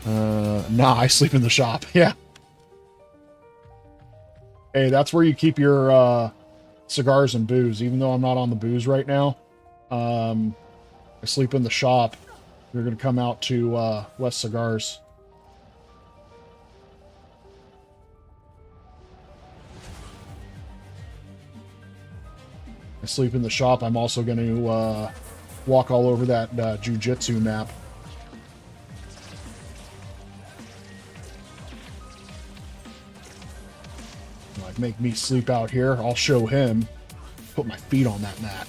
Nah, I sleep in the shop. Yeah. Hey, that's where you keep your cigars and booze. Even though I'm not on the booze right now, I sleep in the shop. You're going to come out to West Cigars. I sleep in the shop. I'm also going to walk all over that jiu-jitsu map. Like, make me sleep out here. I'll show him. Put my feet on that mat.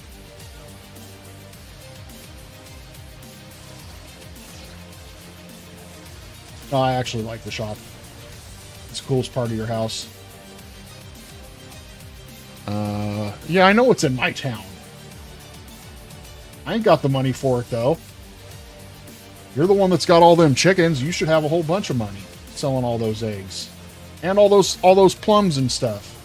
No, I actually like the shop. It's the coolest part of your house. Yeah, I know it's in my town. I ain't got the money for it, though. You're the one that's got all them chickens. You should have a whole bunch of money selling all those eggs. And all those plums and stuff.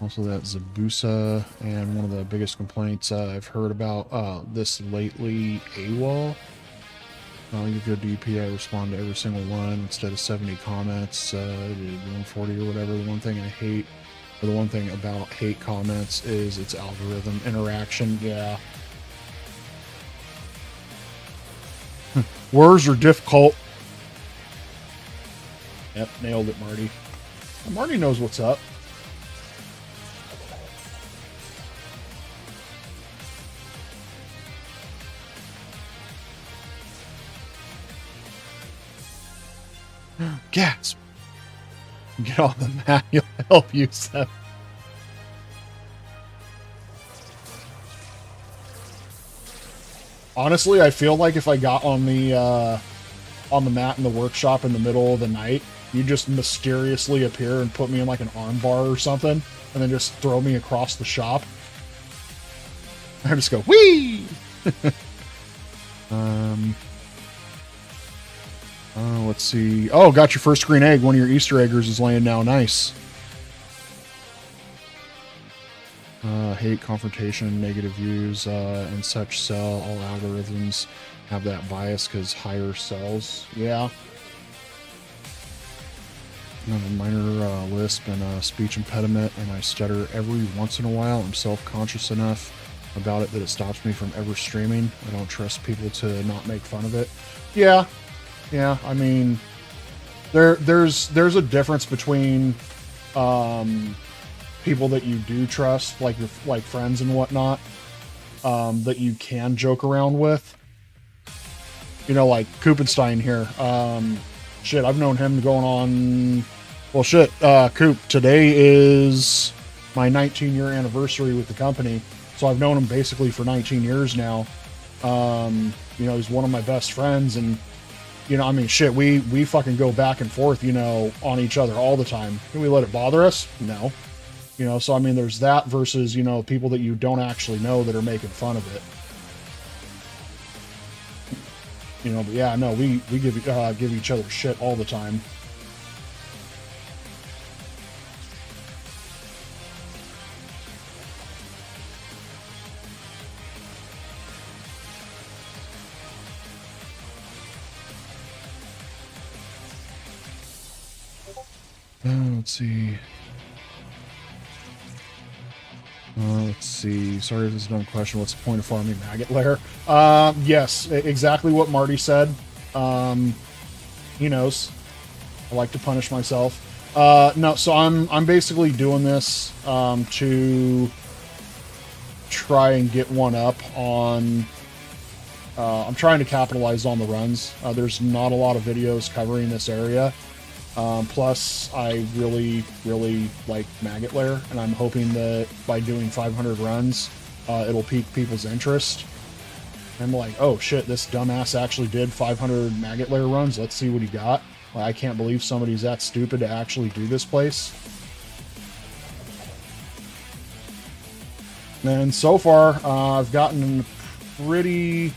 Also that Zabusa, and one of the biggest complaints I've heard about this lately, AWOL. You go DP, I respond to every single one instead of 70 comments, 140 or whatever. The one thing I hate, or the one thing about hate comments is its algorithm interaction. Yeah. Words are difficult. Yep, nailed it, Marty. Marty knows what's up. Gasp! Get on the mat, he'll help you, Seth. Honestly, I feel like if I got on the mat in the workshop in the middle of the night, you just mysteriously appear and put me in like an arm bar or something, and then just throw me across the shop. I just go, whee! Let's see. Oh, got your first green egg. One of your Easter eggers is laying now. Nice. Hate, confrontation, negative views, and such sell. All algorithms have that bias because higher sells. Yeah. I have a minor lisp and a speech impediment, and I stutter every once in a while. I'm self-conscious enough about it that it stops me from ever streaming. I don't trust people to not make fun of it. Yeah. Yeah, I mean, there's a difference between people that you do trust, like your friends and whatnot, that you can joke around with. You know, like Koopenstein here. Shit, I've known him going on. Well, shit, Coop. Today is my 19-year anniversary with the company, so I've known him basically for 19 years now. You know, he's one of my best friends, and you know, I mean, shit, we fucking go back and forth, you know, on each other all the time. Can we let it bother us? No. You know, so I mean, there's that versus, you know, people that you don't actually know that are making fun of it. You know, but yeah, no, we give each other shit all the time. Let's see. Let's see. Sorry if this is a dumb question. What's the point of farming maggot lair? Yes, exactly what Marty said. He knows. I like to punish myself. No, so I'm basically doing this to try and get one up on. I'm trying to capitalize on the runs. There's not a lot of videos covering this area. Plus, I really like maggot lair, and I'm hoping that by doing 500 runs, it'll pique people's interest. I'm like, oh shit, this dumbass actually did 500 maggot lair runs. Let's see what he got. Like, I can't believe somebody's that stupid to actually do this place. And so far, I've gotten pretty,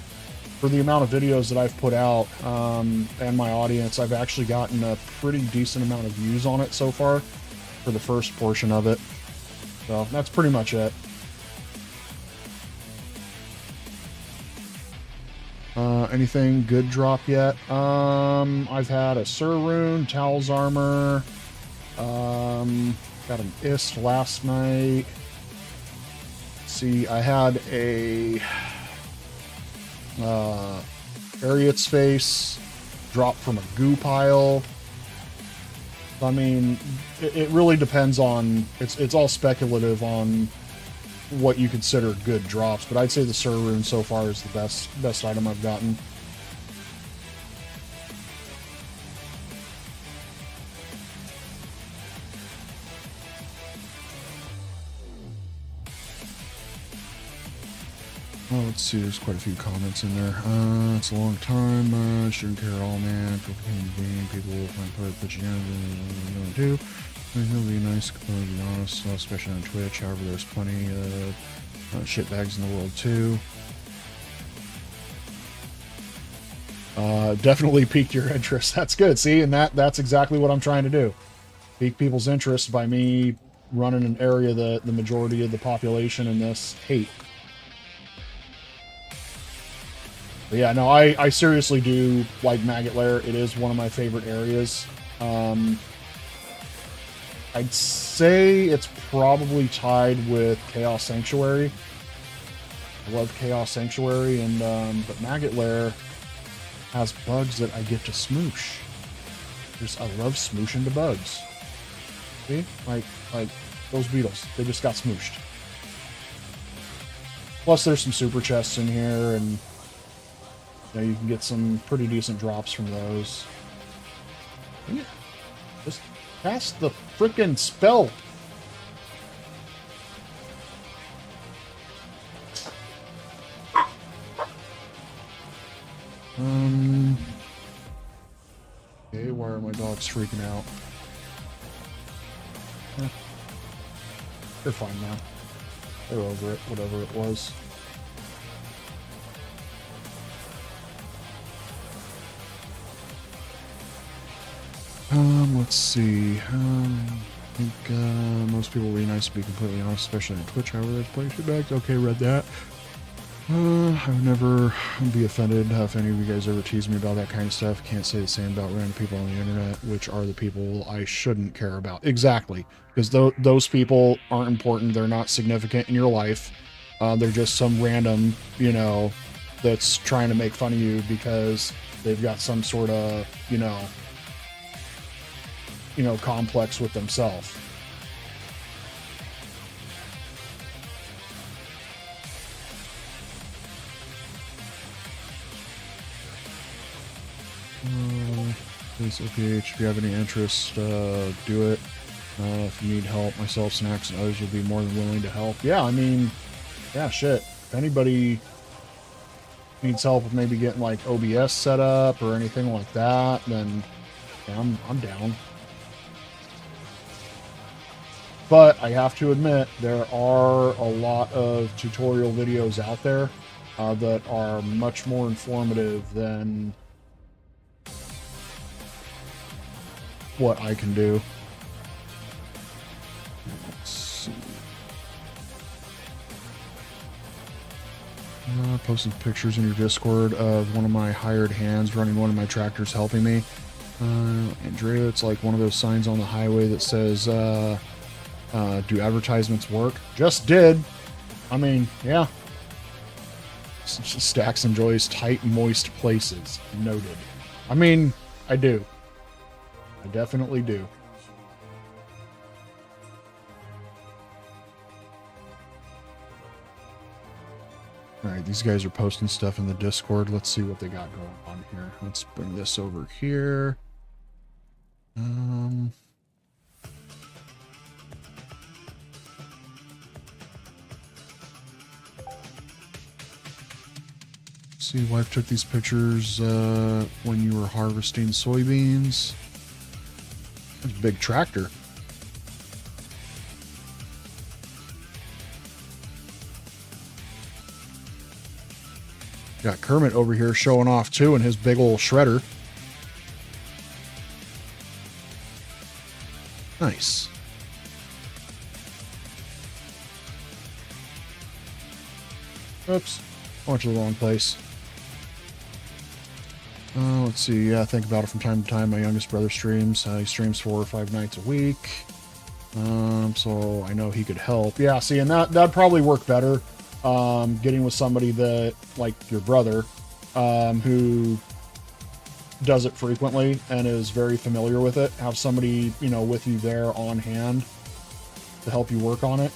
for the amount of videos that I've put out and my audience, I've actually gotten a pretty decent amount of views on it so far for the first portion of it. So that's pretty much it. Anything good drop yet? I've had a Sir Rune, Towel's Armor, got an Ist last night. See, I had a Ariat's Face drop from a goo pile. I mean, it really depends on, it's all speculative on what you consider good drops, but I'd say the Sir Rune so far is the best item I've gotten. Oh, let's see, there's quite a few comments in there. It's a long time, shouldn't care at all, man. People will find part of the put you down, too. It'll be nice, to be honest, especially on Twitch. However, there's plenty of shitbags in the world, too. Definitely piqued your interest. That's good, see? And that's exactly what I'm trying to do. Pique people's interest by me running an area that the majority of the population in this hate. But yeah, no, I seriously do like Maggot Lair. It is one of my favorite areas. I'd say it's probably tied with Chaos Sanctuary. I love Chaos Sanctuary, and but Maggot Lair has bugs that I get to smoosh. I love smooshing the bugs. See, like those beetles, they just got smooshed. Plus, there's some super chests in here, and you can get some pretty decent drops from those. Yeah. Just cast the frickin' spell. Okay, why are my dogs freaking out? They're fine now. They're over it, whatever it was. Let's see. I think most people will be nice to be completely honest, especially on Twitch. However, there's plenty of shitbags. Okay, read that. I would never be offended if any of you guys ever tease me about that kind of stuff. Can't say the same about random people on the internet, which are the people I shouldn't care about. Exactly. Because those people aren't important. They're not significant in your life. They're just some random, that's trying to make fun of you because they've got some sort of, complex with themselves. Please, OPH, if you have any interest, do it. If you need help, myself, Snacks, and others will be more than willing to help. Yeah, I mean, yeah, shit. If anybody needs help with maybe getting like OBS set up or anything like that, then yeah, I'm down. But I have to admit, there are a lot of tutorial videos out there that are much more informative than what I can do. Let's see. Posted pictures in your Discord of one of my hired hands running one of my tractors helping me. Andrea, it's like one of those signs on the highway that says, do advertisements work? Just did. I mean, yeah. Stacks enjoys tight, moist places. Noted. I mean, I do. I definitely do. Alright, these guys are posting stuff in the Discord. Let's see what they got going on here. Let's bring this over here. See, wife took these pictures when you were harvesting soybeans. That's a big tractor. Got Kermit over here showing off too in his big old shredder. Nice. Oops. I went to the wrong place. Let's see. Yeah, I think about it from time to time. My youngest brother streams. He streams 4 or 5 nights a week. So I know he could help. Yeah, see, and that'd probably work better. Getting with somebody that, like your brother, who does it frequently and is very familiar with it. Have somebody, you know, with you there on hand to help you work on it.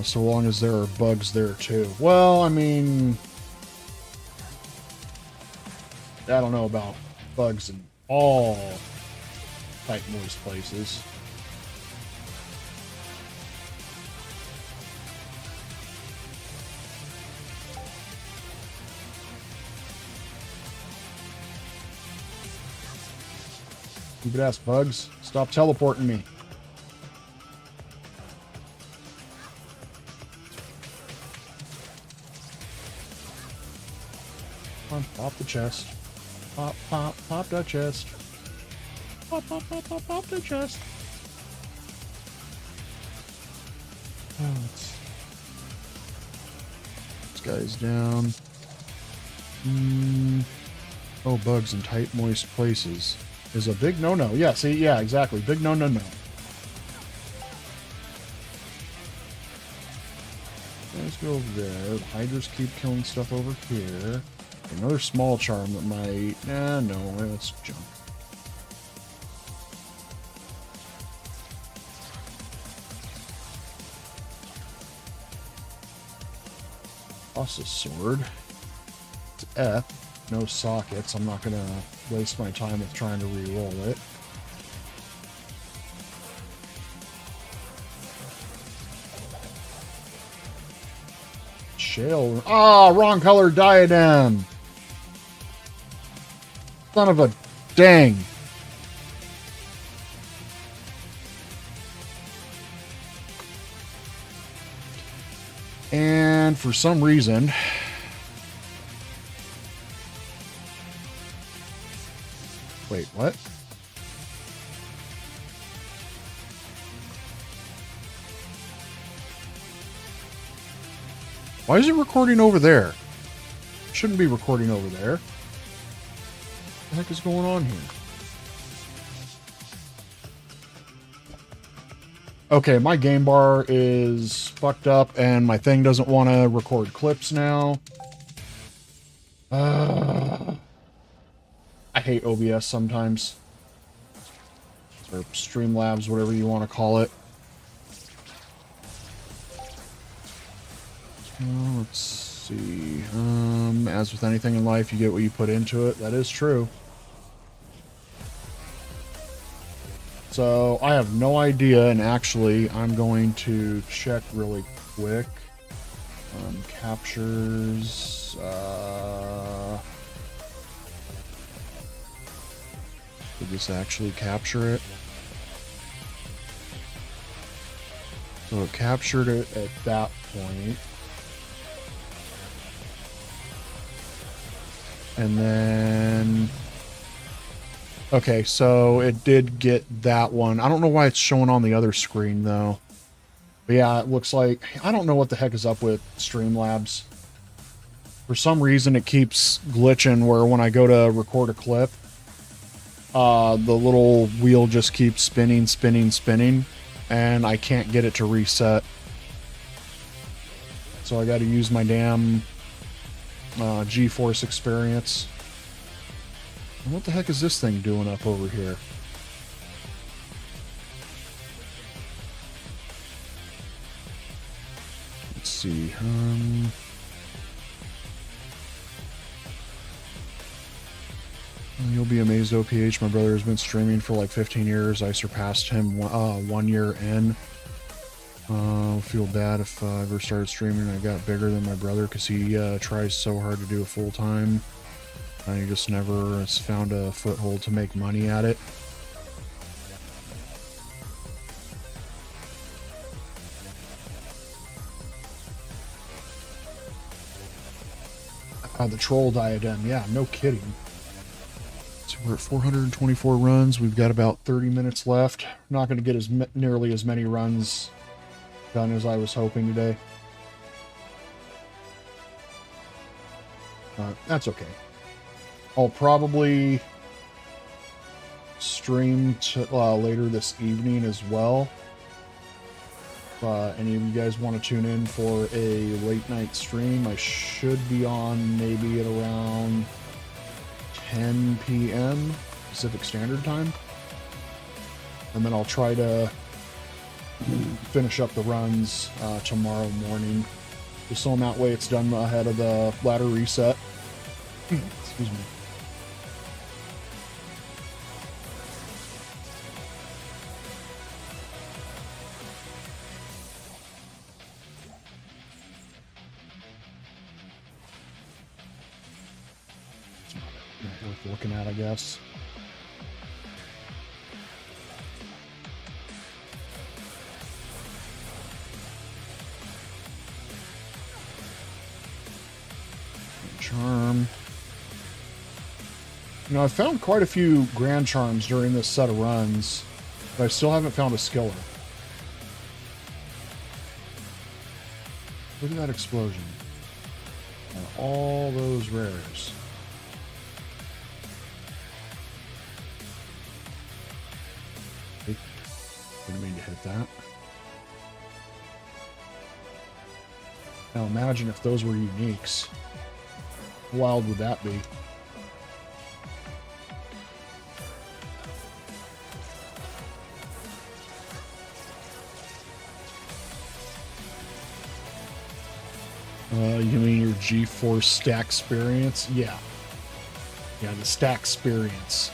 So long as there are bugs there too. Well, I mean, I don't know about bugs in all tight, moist places. Stupid ass bugs, stop teleporting me. Come on, pop the chest. Pop, pop, pop the chest. Pop, pop, pop, pop, pop the chest. Oh, this guy's down. Oh, bugs in tight, moist places is a big no-no. Yeah, see, yeah, exactly. Big no-no-no. Let's go over there. The hydras keep killing stuff over here. Another small charm that might... Nah, no, that's junk. Toss a sword. It's F. No sockets. I'm not going to waste my time with trying to re-roll it. Shale. Ah, wrong color diadem. Son of a dang. And for some reason... Wait, what? Why is it recording over there? Shouldn't be recording over there. What the heck is going on here? Okay, my game bar is fucked up and my thing doesn't want to record clips now. I hate OBS sometimes. Or Streamlabs, whatever you want to call it. Let's see. As with anything in life, you get what you put into it. That is true. So, I have no idea, and actually, I'm going to check really quick. Captures... Did this actually capture it? So it captured it at that point. And then... Okay, so it did get that one. I don't know why it's showing on the other screen, though. But yeah, it looks like... I don't know what the heck is up with Streamlabs. For some reason, it keeps glitching where when I go to record a clip, the little wheel just keeps spinning, spinning, spinning, and I can't get it to reset. So I got to use my damn GeForce experience. And what the heck is this thing doing up over here? Let's see. You'll be amazed, OPH. My brother has been streaming for like 15 years. I surpassed him 1 year in. Feel bad if I ever started streaming and I got bigger than my brother, because he tries so hard to do it full time. And he just never has found a foothold to make money at it. The troll diadem, yeah, no kidding. So we're at 424 runs. We've got about 30 minutes left. Not going to get nearly as many runs done as I was hoping today. That's okay. I'll probably stream later this evening as well. If any of you guys want to tune in for a late night stream, I should be on maybe at around 10 p.m. Pacific Standard Time. And then I'll try to finish up the runs tomorrow morning. Just so that way it's done ahead of the ladder reset. Excuse me. Not worth looking at, I guess. Charm. You know, I've found quite a few grand charms during this set of runs, but I still haven't found a skiller. Look at that explosion. And all those rares. Didn't mean to hit that. Now imagine if those were uniques. How wild would that be? You mean your G-Force stack experience? Yeah. Yeah, the stack experience.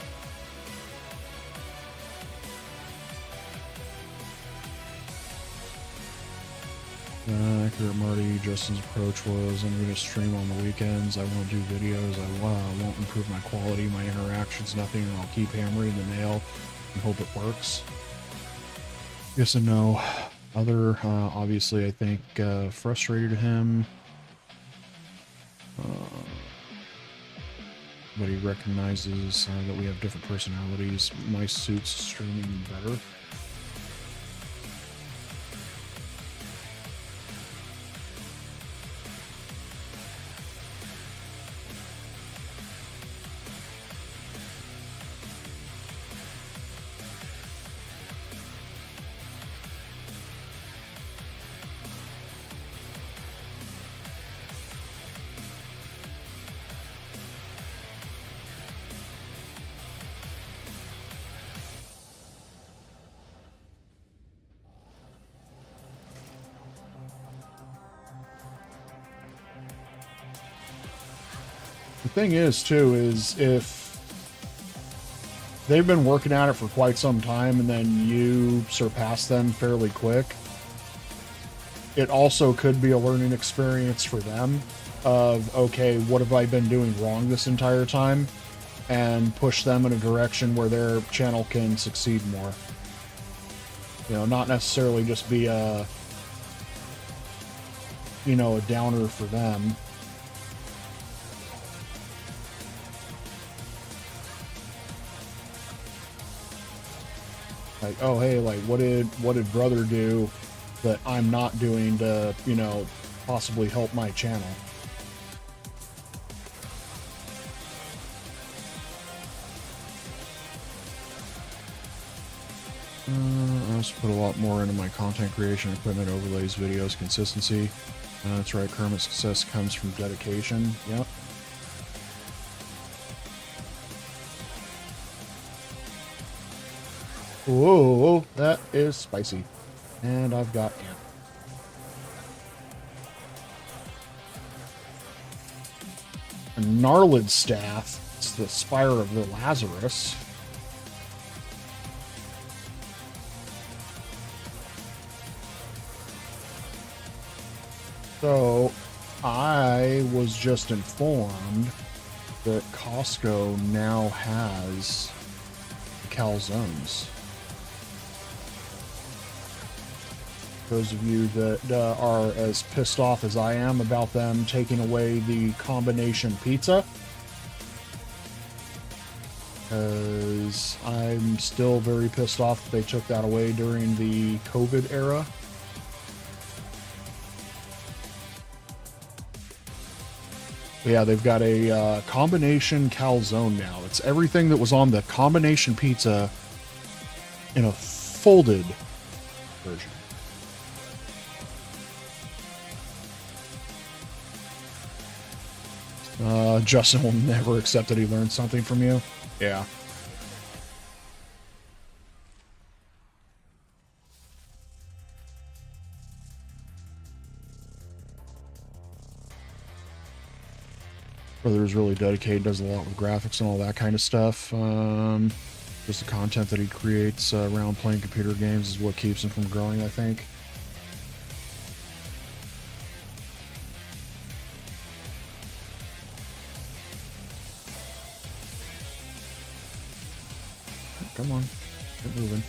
Accurate Marty, Justin's approach was, I'm going to stream on the weekends. I won't do videos. I won't improve my quality, my interactions, nothing, and I'll keep hammering the nail and hope it works. Yes and no. Other, obviously, I think frustrated him. But he recognizes that we have different personalities. My suits streaming better. The thing is, too, is if they've been working at it for quite some time and then you surpass them fairly quick, it also could be a learning experience for them of, okay, what have I been doing wrong this entire time? And push them in a direction where their channel can succeed more. You know, not necessarily just be a, you know, a downer for them. Like, oh, hey, like, what did brother do that I'm not doing to, you know, possibly help my channel? I also put a lot more into my content creation, equipment, overlays, videos, consistency. That's right, Kermit's success comes from dedication. Yep. Whoa, that is spicy. And I've got ant. A gnarled staff. It's the spire of the Lazarus. So, I was just informed that Costco now has calzones. Those of you that are as pissed off as I am about them taking away the combination pizza, because I'm still very pissed off that they took that away during the COVID era. But yeah, they've got a combination calzone now. It's everything that was on the combination pizza in a folded version. Justin will never accept that he learned something from you. Yeah. Brother's really dedicated, does a lot with graphics and all that kind of stuff. Just the content that he creates around playing computer games is what keeps him from growing, I think. Come on, get moving.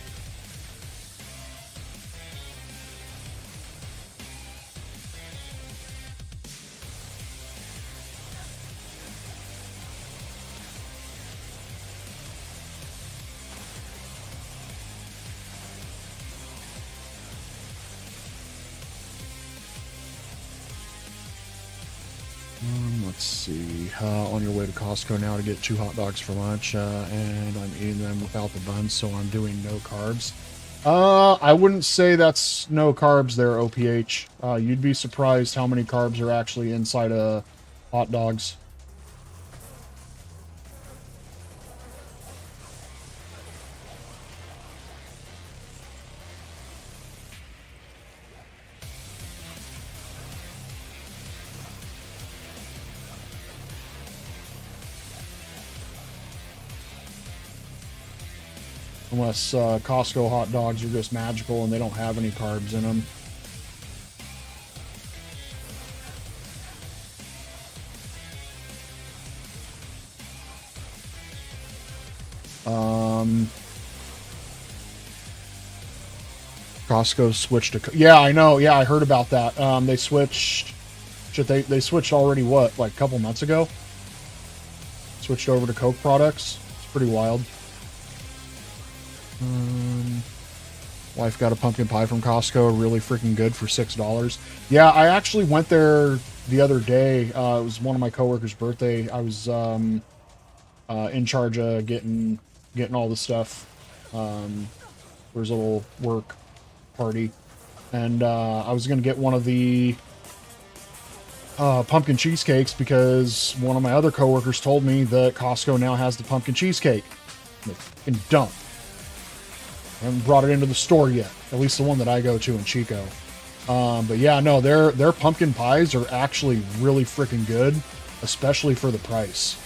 Let's see. On your way to Costco now to get 2 hot dogs for lunch, and I'm eating them without the buns, so I'm doing no carbs. I wouldn't say that's no carbs there, OPH. You'd be surprised how many carbs are actually inside hot dogs. Unless Costco hot dogs are just magical and they don't have any carbs in them. Costco switched to... Yeah, I know. Yeah, I heard about that. They switched... They switched already, what, like a couple months ago? Switched over to Coke products. It's pretty wild. Wife got a pumpkin pie from Costco, really freaking good for $6. Yeah, I actually went there the other day. It was one of my coworkers' birthday. I was in charge of getting all the stuff. There was a little work party, and I was gonna get one of the pumpkin cheesecakes because one of my other coworkers told me that Costco now has the pumpkin cheesecake. They're fucking dumb. I haven't brought it into the store yet, at least the one that I go to in Chico. But yeah, no, their pumpkin pies are actually really freaking good, especially for the price.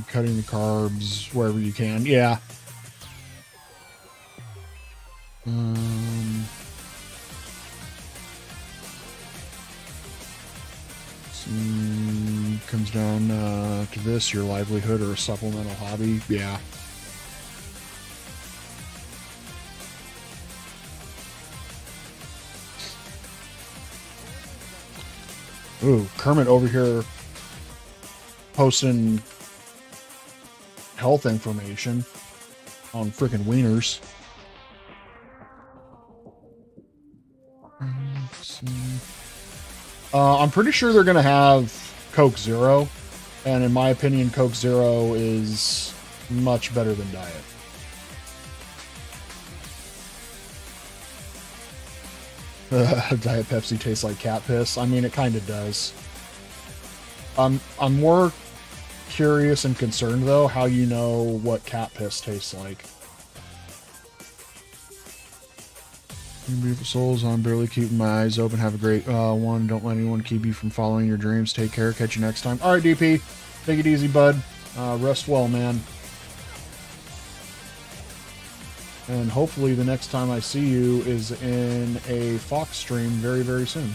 Cutting the carbs wherever you can. Yeah. Comes down to this, your livelihood or a supplemental hobby. Yeah. Ooh, Kermit over here posting health information on frickin' wieners. I'm pretty sure they're gonna have Coke Zero, and in my opinion, Coke Zero is much better than Diet. Diet Pepsi tastes like cat piss. I mean, it kind of does. I'm more curious and concerned, though, how you know what cat piss tastes like. You beautiful souls, I'm barely keeping my eyes open. Have a great one. Don't let anyone keep you from following your dreams. Take care. Catch you next time. All right, DP. Take it easy, bud. Rest well, man. And hopefully the next time I see you is in a Fox stream very, very soon.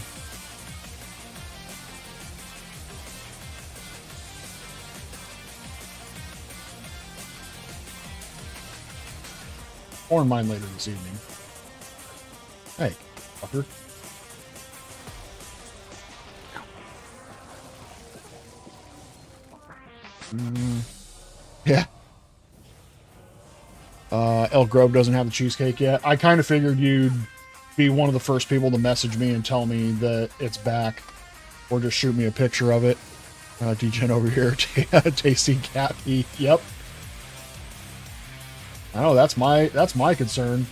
Or mine later this evening. Hey, fucker. Yeah. Elk Grove doesn't have the cheesecake yet. I kind of figured you'd be one of the first people to message me and tell me that it's back. Or just shoot me a picture of it. D-Gen over here. Tasty cat pee. Yep. I know, that's my concern.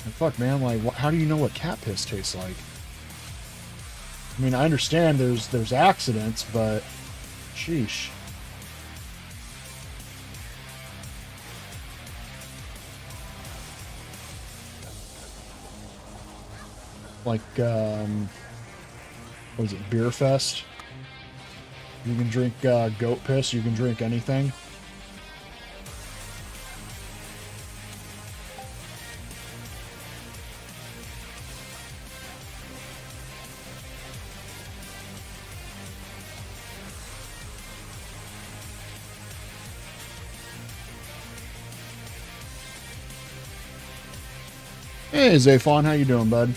And fuck, man, like, how do you know what cat piss tastes like? I mean, I understand there's accidents, but sheesh. Like, what is it, Beer Fest? You can drink goat piss, you can drink anything. Hey, Zayfon, how you doing, bud?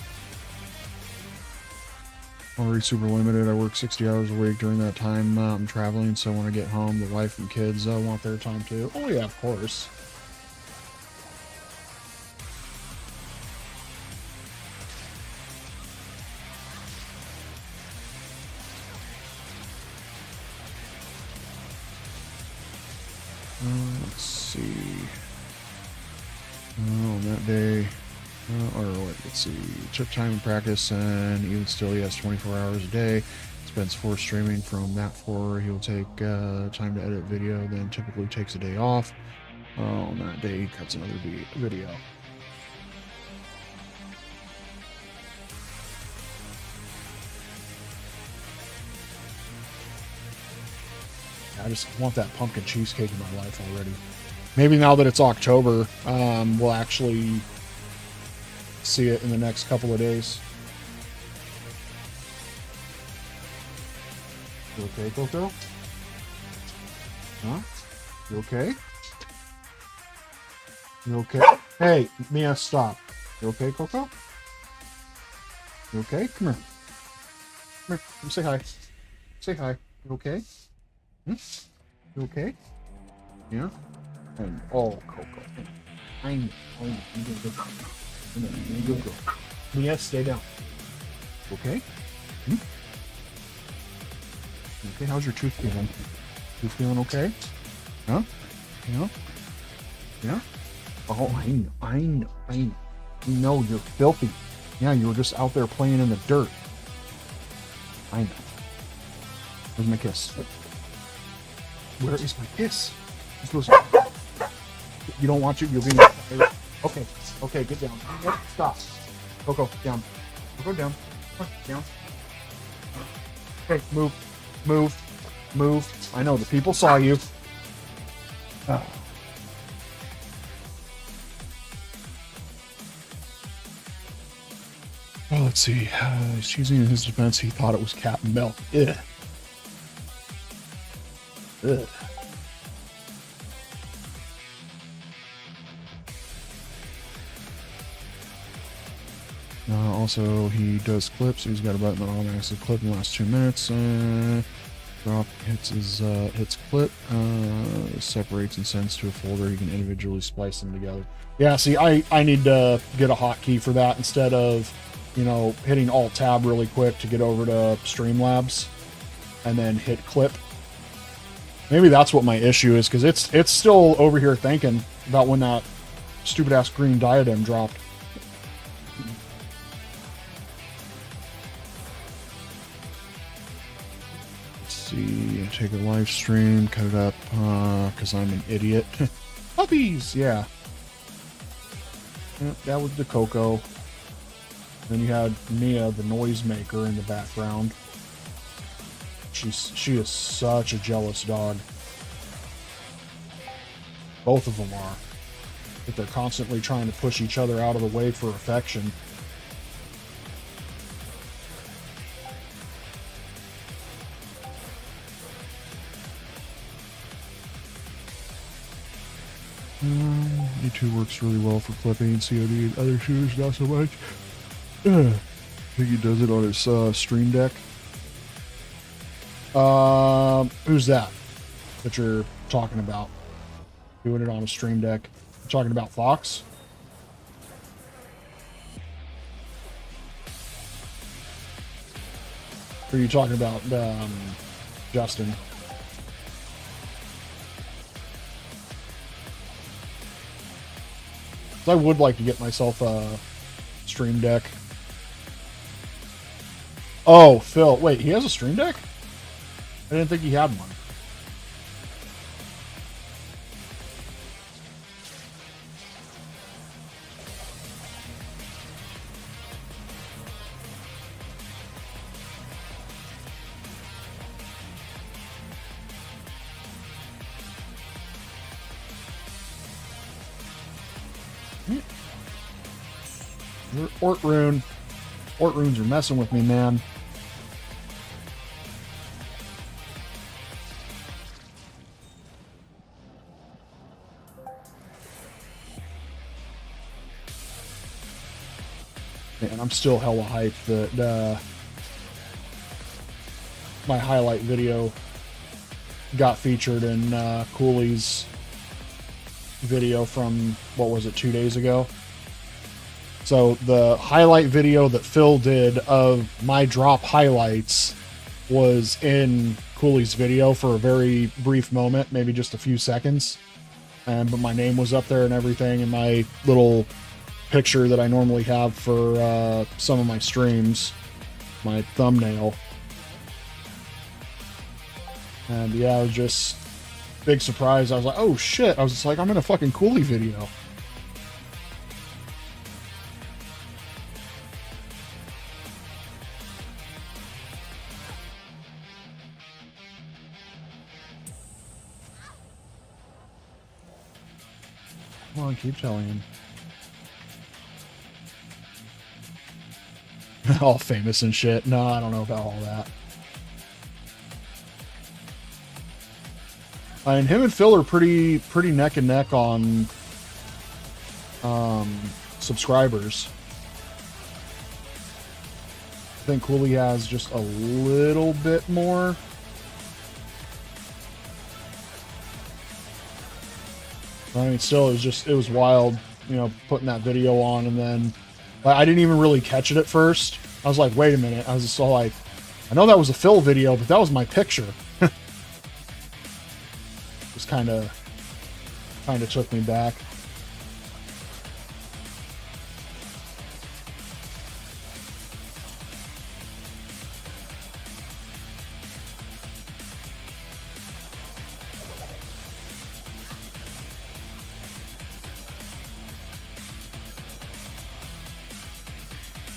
Already super limited. I work 60 hours a week. During that time, I'm traveling, so when I get home, the wife and kids want their time too. Oh yeah, of course. Let's see. On that day, or what? Let's see. Took time in practice, and even still, he has 24 hours a day. Spends 4 streaming. From that 4, he'll take time to edit video. Then typically takes a day off. On that day, he cuts another video. I just want that pumpkin cheesecake in my life already. Maybe now that it's October, we'll actually see it in the next couple of days. You okay, Coco? Huh? You okay? You okay? Hey, Mia, stop. You okay, Coco? You okay? Come here. Come here. Come say hi. Say hi. You okay? Hmm? You okay? Yeah? And, oh, Coco. I know. You're good. You're good girl. Mia, stay down. Okay? Hmm? Okay, how's your tooth feeling? You feeling okay? Huh? Yeah? Yeah? Oh, I know. You know, you're filthy. Yeah, you were just out there playing in the dirt. I know. Where's my kiss? Where is my kiss? You're supposed to... You don't want you? You'll be... Okay. Okay, get down. Yep, stop. Coco, down. Coco, down. Down. Okay, move. Move. I know, the people saw you. Oh. Well, let's see. He's choosing in his defense. He thought it was cat milk. Ugh. Ugh. Also, he does clips. He's got a button that automatically clip in the last 2 minutes. Drop hits clip, separates and sends to a folder. You can individually splice them together. Yeah, see, I need to get a hotkey for that instead of, you know, hitting Alt Tab really quick to get over to Streamlabs and then hit clip. Maybe that's what my issue is, because it's still over here thinking about when that stupid ass green diadem dropped. See, take a live stream, cut it up, because I'm an idiot. Puppies, yeah. Yep, that was the Coco. Then you had Mia, the noisemaker, in the background. She is such a jealous dog. Both of them are. But they're constantly trying to push each other out of the way for affection. D2 works really well for clipping COD. Other shooters, not so much. I think he does it on his stream deck. Who's that you're talking about? Doing it on a stream deck. You're talking about Fox? Or are you talking about Justin? I would like to get myself a stream deck. Oh, Phil. Wait, he has a stream deck? I didn't think he had one. Ort runes are messing with me, man. And I'm still hella hyped that my highlight video got featured in Cooley's video from, what was it, 2 days ago? So the highlight video that Phil did of my drop highlights was in Cooley's video for a very brief moment, maybe just a few seconds. But my name was up there and everything, and my little picture that I normally have for some of my streams, my thumbnail. And yeah, it was just big surprise. I was like, oh shit. I was just like, I'm in a fucking Cooley video. Come on, keep telling him. All famous and shit. No, I don't know about all that. And him and Phil are pretty neck and neck on subscribers. I think Cooley has just a little bit more. I mean, still, it was wild, you know, putting that video on, and then I didn't even really catch it at first. I was like, wait a minute. I was just all like, I know that was a Phil video, but that was my picture. Just kind of took me back.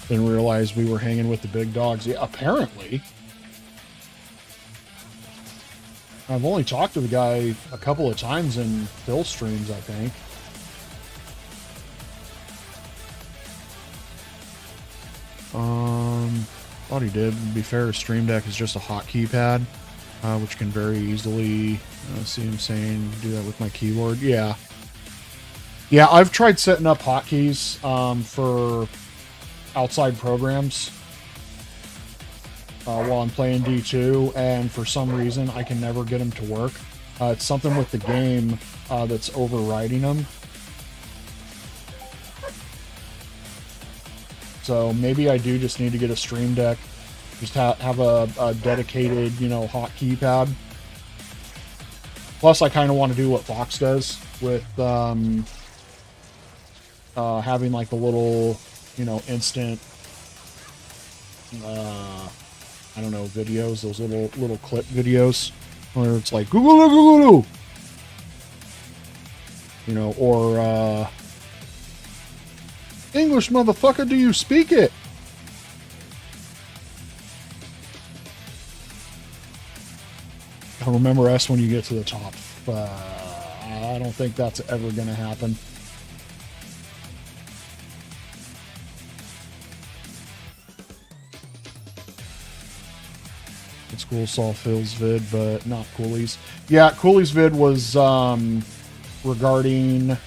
Didn't realize we were hanging with the big dogs. Yeah, apparently. I've only talked to the guy a couple of times in Phil streams, I think. Thought he did. To be fair, his stream deck is just a hotkey pad, which can very easily, see him saying, do that with my keyboard. Yeah. Yeah, I've tried setting up hotkeys for outside programs while I'm playing D2, and for some reason I can never get them to work. It's something with the game that's overriding them. So maybe I do just need to get a stream deck, just have a dedicated, you know, hotkey pad. Plus I kind of want to do what Fox does with having like the little, you know, instant, I don't know, videos, those little clip videos, where it's like, Google, you know, or, English, motherfucker, do you speak it? remember us when you get to the top. I don't think that's ever going to happen. It's cool, saw Phil's vid, but not Cooley's. Yeah, Cooley's vid was regarding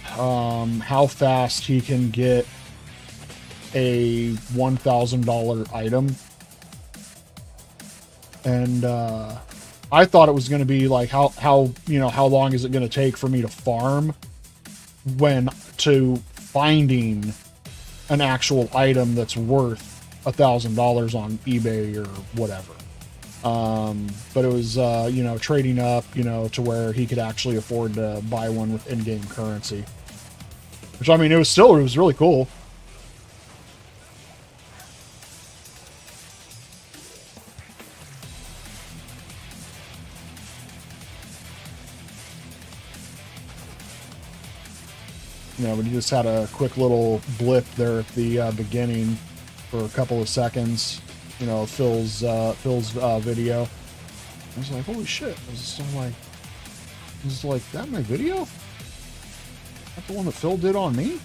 how fast he can get a $1,000 item. And I thought it was going to be like how long is it going to take for me to farm when to finding an actual item that's worth $1,000 on eBay or whatever. But it was trading up to where he could actually afford to buy one with in-game currency, which, I mean, it was really cool. But he just had a quick little blip there at the beginning for a couple of seconds, Phil's video. I was like, holy shit. I was like, that my video? That the one that Phil did on me?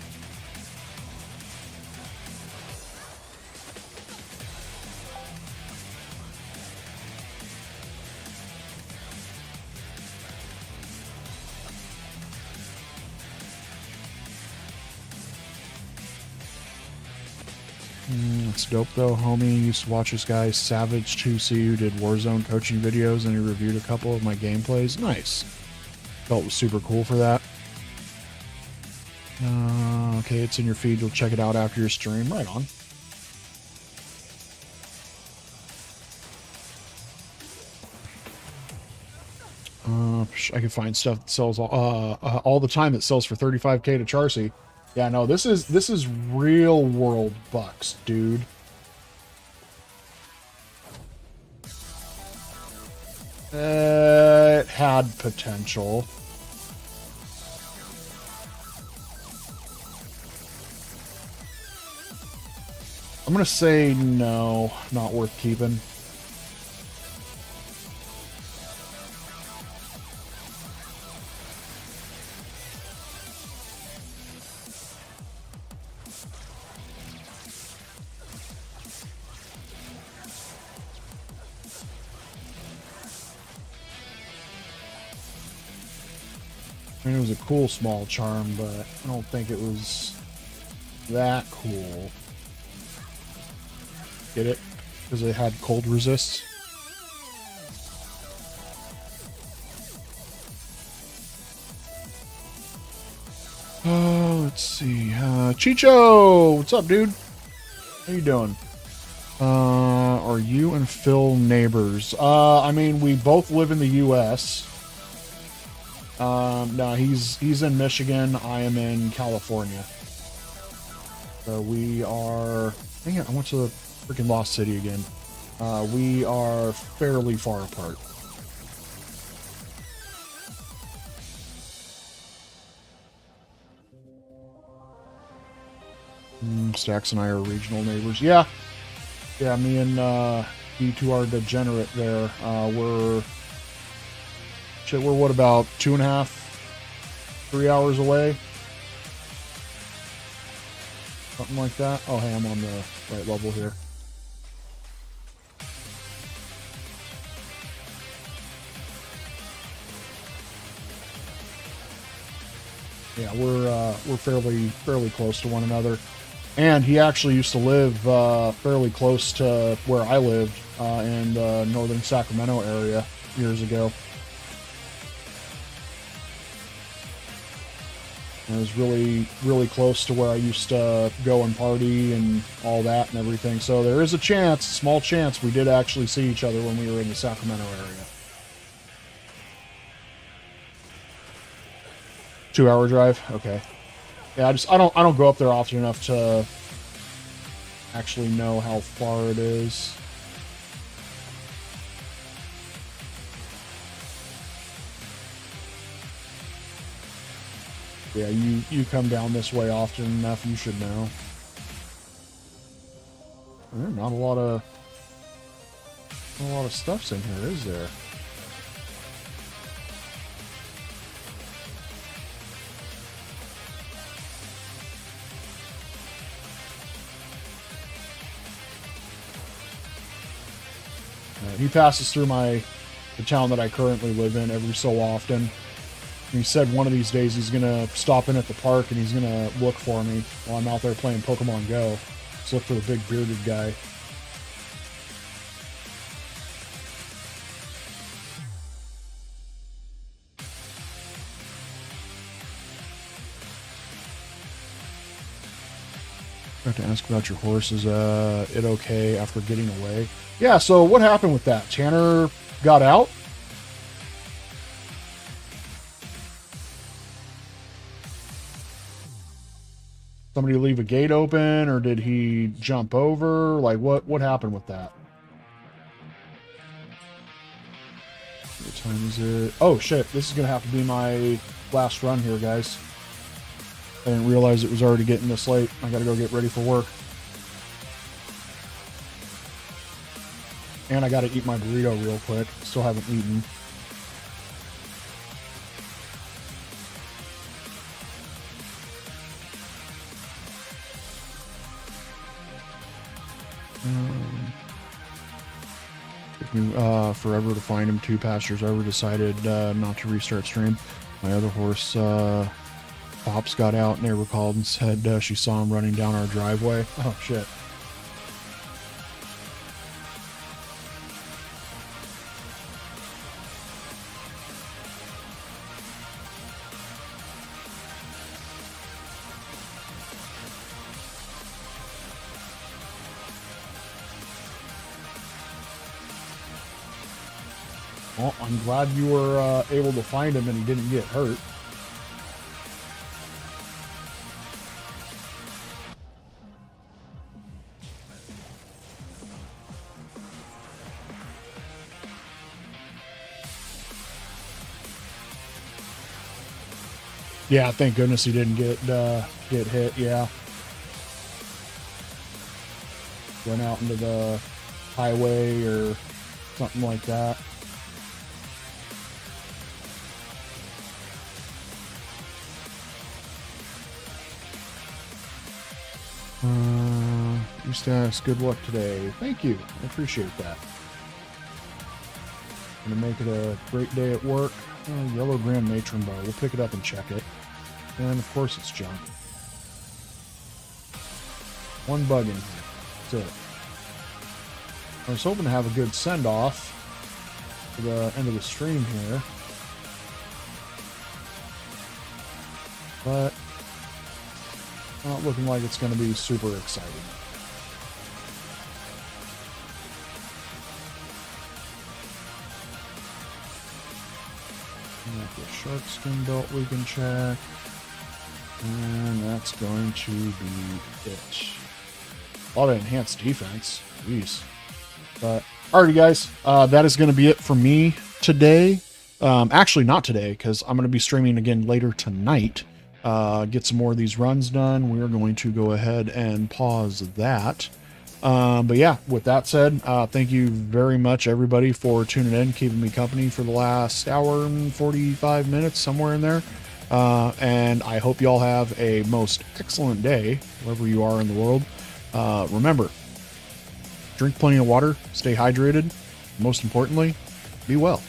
It's dope though, homie. Used to watch this guy Savage2C who did Warzone coaching videos, and he reviewed a couple of my gameplays. Nice. Felt it was super cool for that. Okay, it's in your feed. You'll check it out after your stream. Right on. I can find stuff that sells all the time that sells for 35K to Charcy. Yeah, no, this is real world bucks, dude. It had potential. I'm gonna say no, not worth keeping. I mean, it was a cool small charm, but I don't think it was that cool. Get it? Because it had cold resist. Oh, let's see. Chicho! What's up, dude? How you doing? Are you and Phil neighbors? I mean, we both live in the U.S., no, he's in Michigan. I am in California. So we are... Dang it, I went to the freaking Lost City again. We are fairly far apart. Stax and I are regional neighbors. Yeah. Yeah, me and D2R Degenerate there. We're what, about 2.5, 3 hours away? Something like that. Oh, hey, I'm on the right level here. Yeah, we're fairly close to one another. And he actually used to live fairly close to where I lived in the northern Sacramento area years ago. And it was really close to where I used to go and party and all that and everything. So there is a chance, small chance, we did actually see each other when we were in the Sacramento area. 2-hour drive? Okay. Yeah, I don't go up there often enough to actually know how far it is. Yeah, you come down this way often enough, you should know. Not a lot A lot of stuff's in here, is there? He passes through the town that I currently live in every so often. He said one of these days he's going to stop in at the park and he's going to look for me while I'm out there playing Pokemon Go. Just look for the big bearded guy. I have to ask about your horse. Is it okay after getting away? Yeah, so what happened with that? Tanner got out? Somebody leave a gate open, or did he jump over? Like, what happened with that? What time is it? Oh, shit. This is going to have to be my last run here, guys. I didn't realize it was already getting this late. I got to go get ready for work. And I got to eat my burrito real quick. Still haven't eaten. Took me forever to find him. 2 pastures over. Decided not to restart stream. My other horse, Pops, got out. Neighbor called and said she saw him running down our driveway. Oh, shit. Well, I'm glad you were able to find him and he didn't get hurt. Yeah, thank goodness he didn't get hit. Yeah, went out into the highway or something like that. Used to ask good luck today. Thank you. I appreciate that. Gonna make it a great day at work. Yellow Grand Matron bar. We'll pick it up and check it. And of course it's junk. One bug in here. That's it. I was hoping to have a good send-off for the end of the stream here. But not looking like it's going to be super exciting. The shark skin belt we can check. And that's going to be it. A lot of enhanced defense. Jeez. But, alrighty guys, that is going to be it for me today. Actually, not today, because I'm going to be streaming again later tonight. Get some more of these runs done. We're going to go ahead and pause that. But yeah, with that said, thank you very much, everybody, for tuning in, keeping me company for the last hour and 45 minutes, somewhere in there. And I hope you all have a most excellent day, wherever you are in the world. Remember, drink plenty of water, stay hydrated. Most importantly, be well.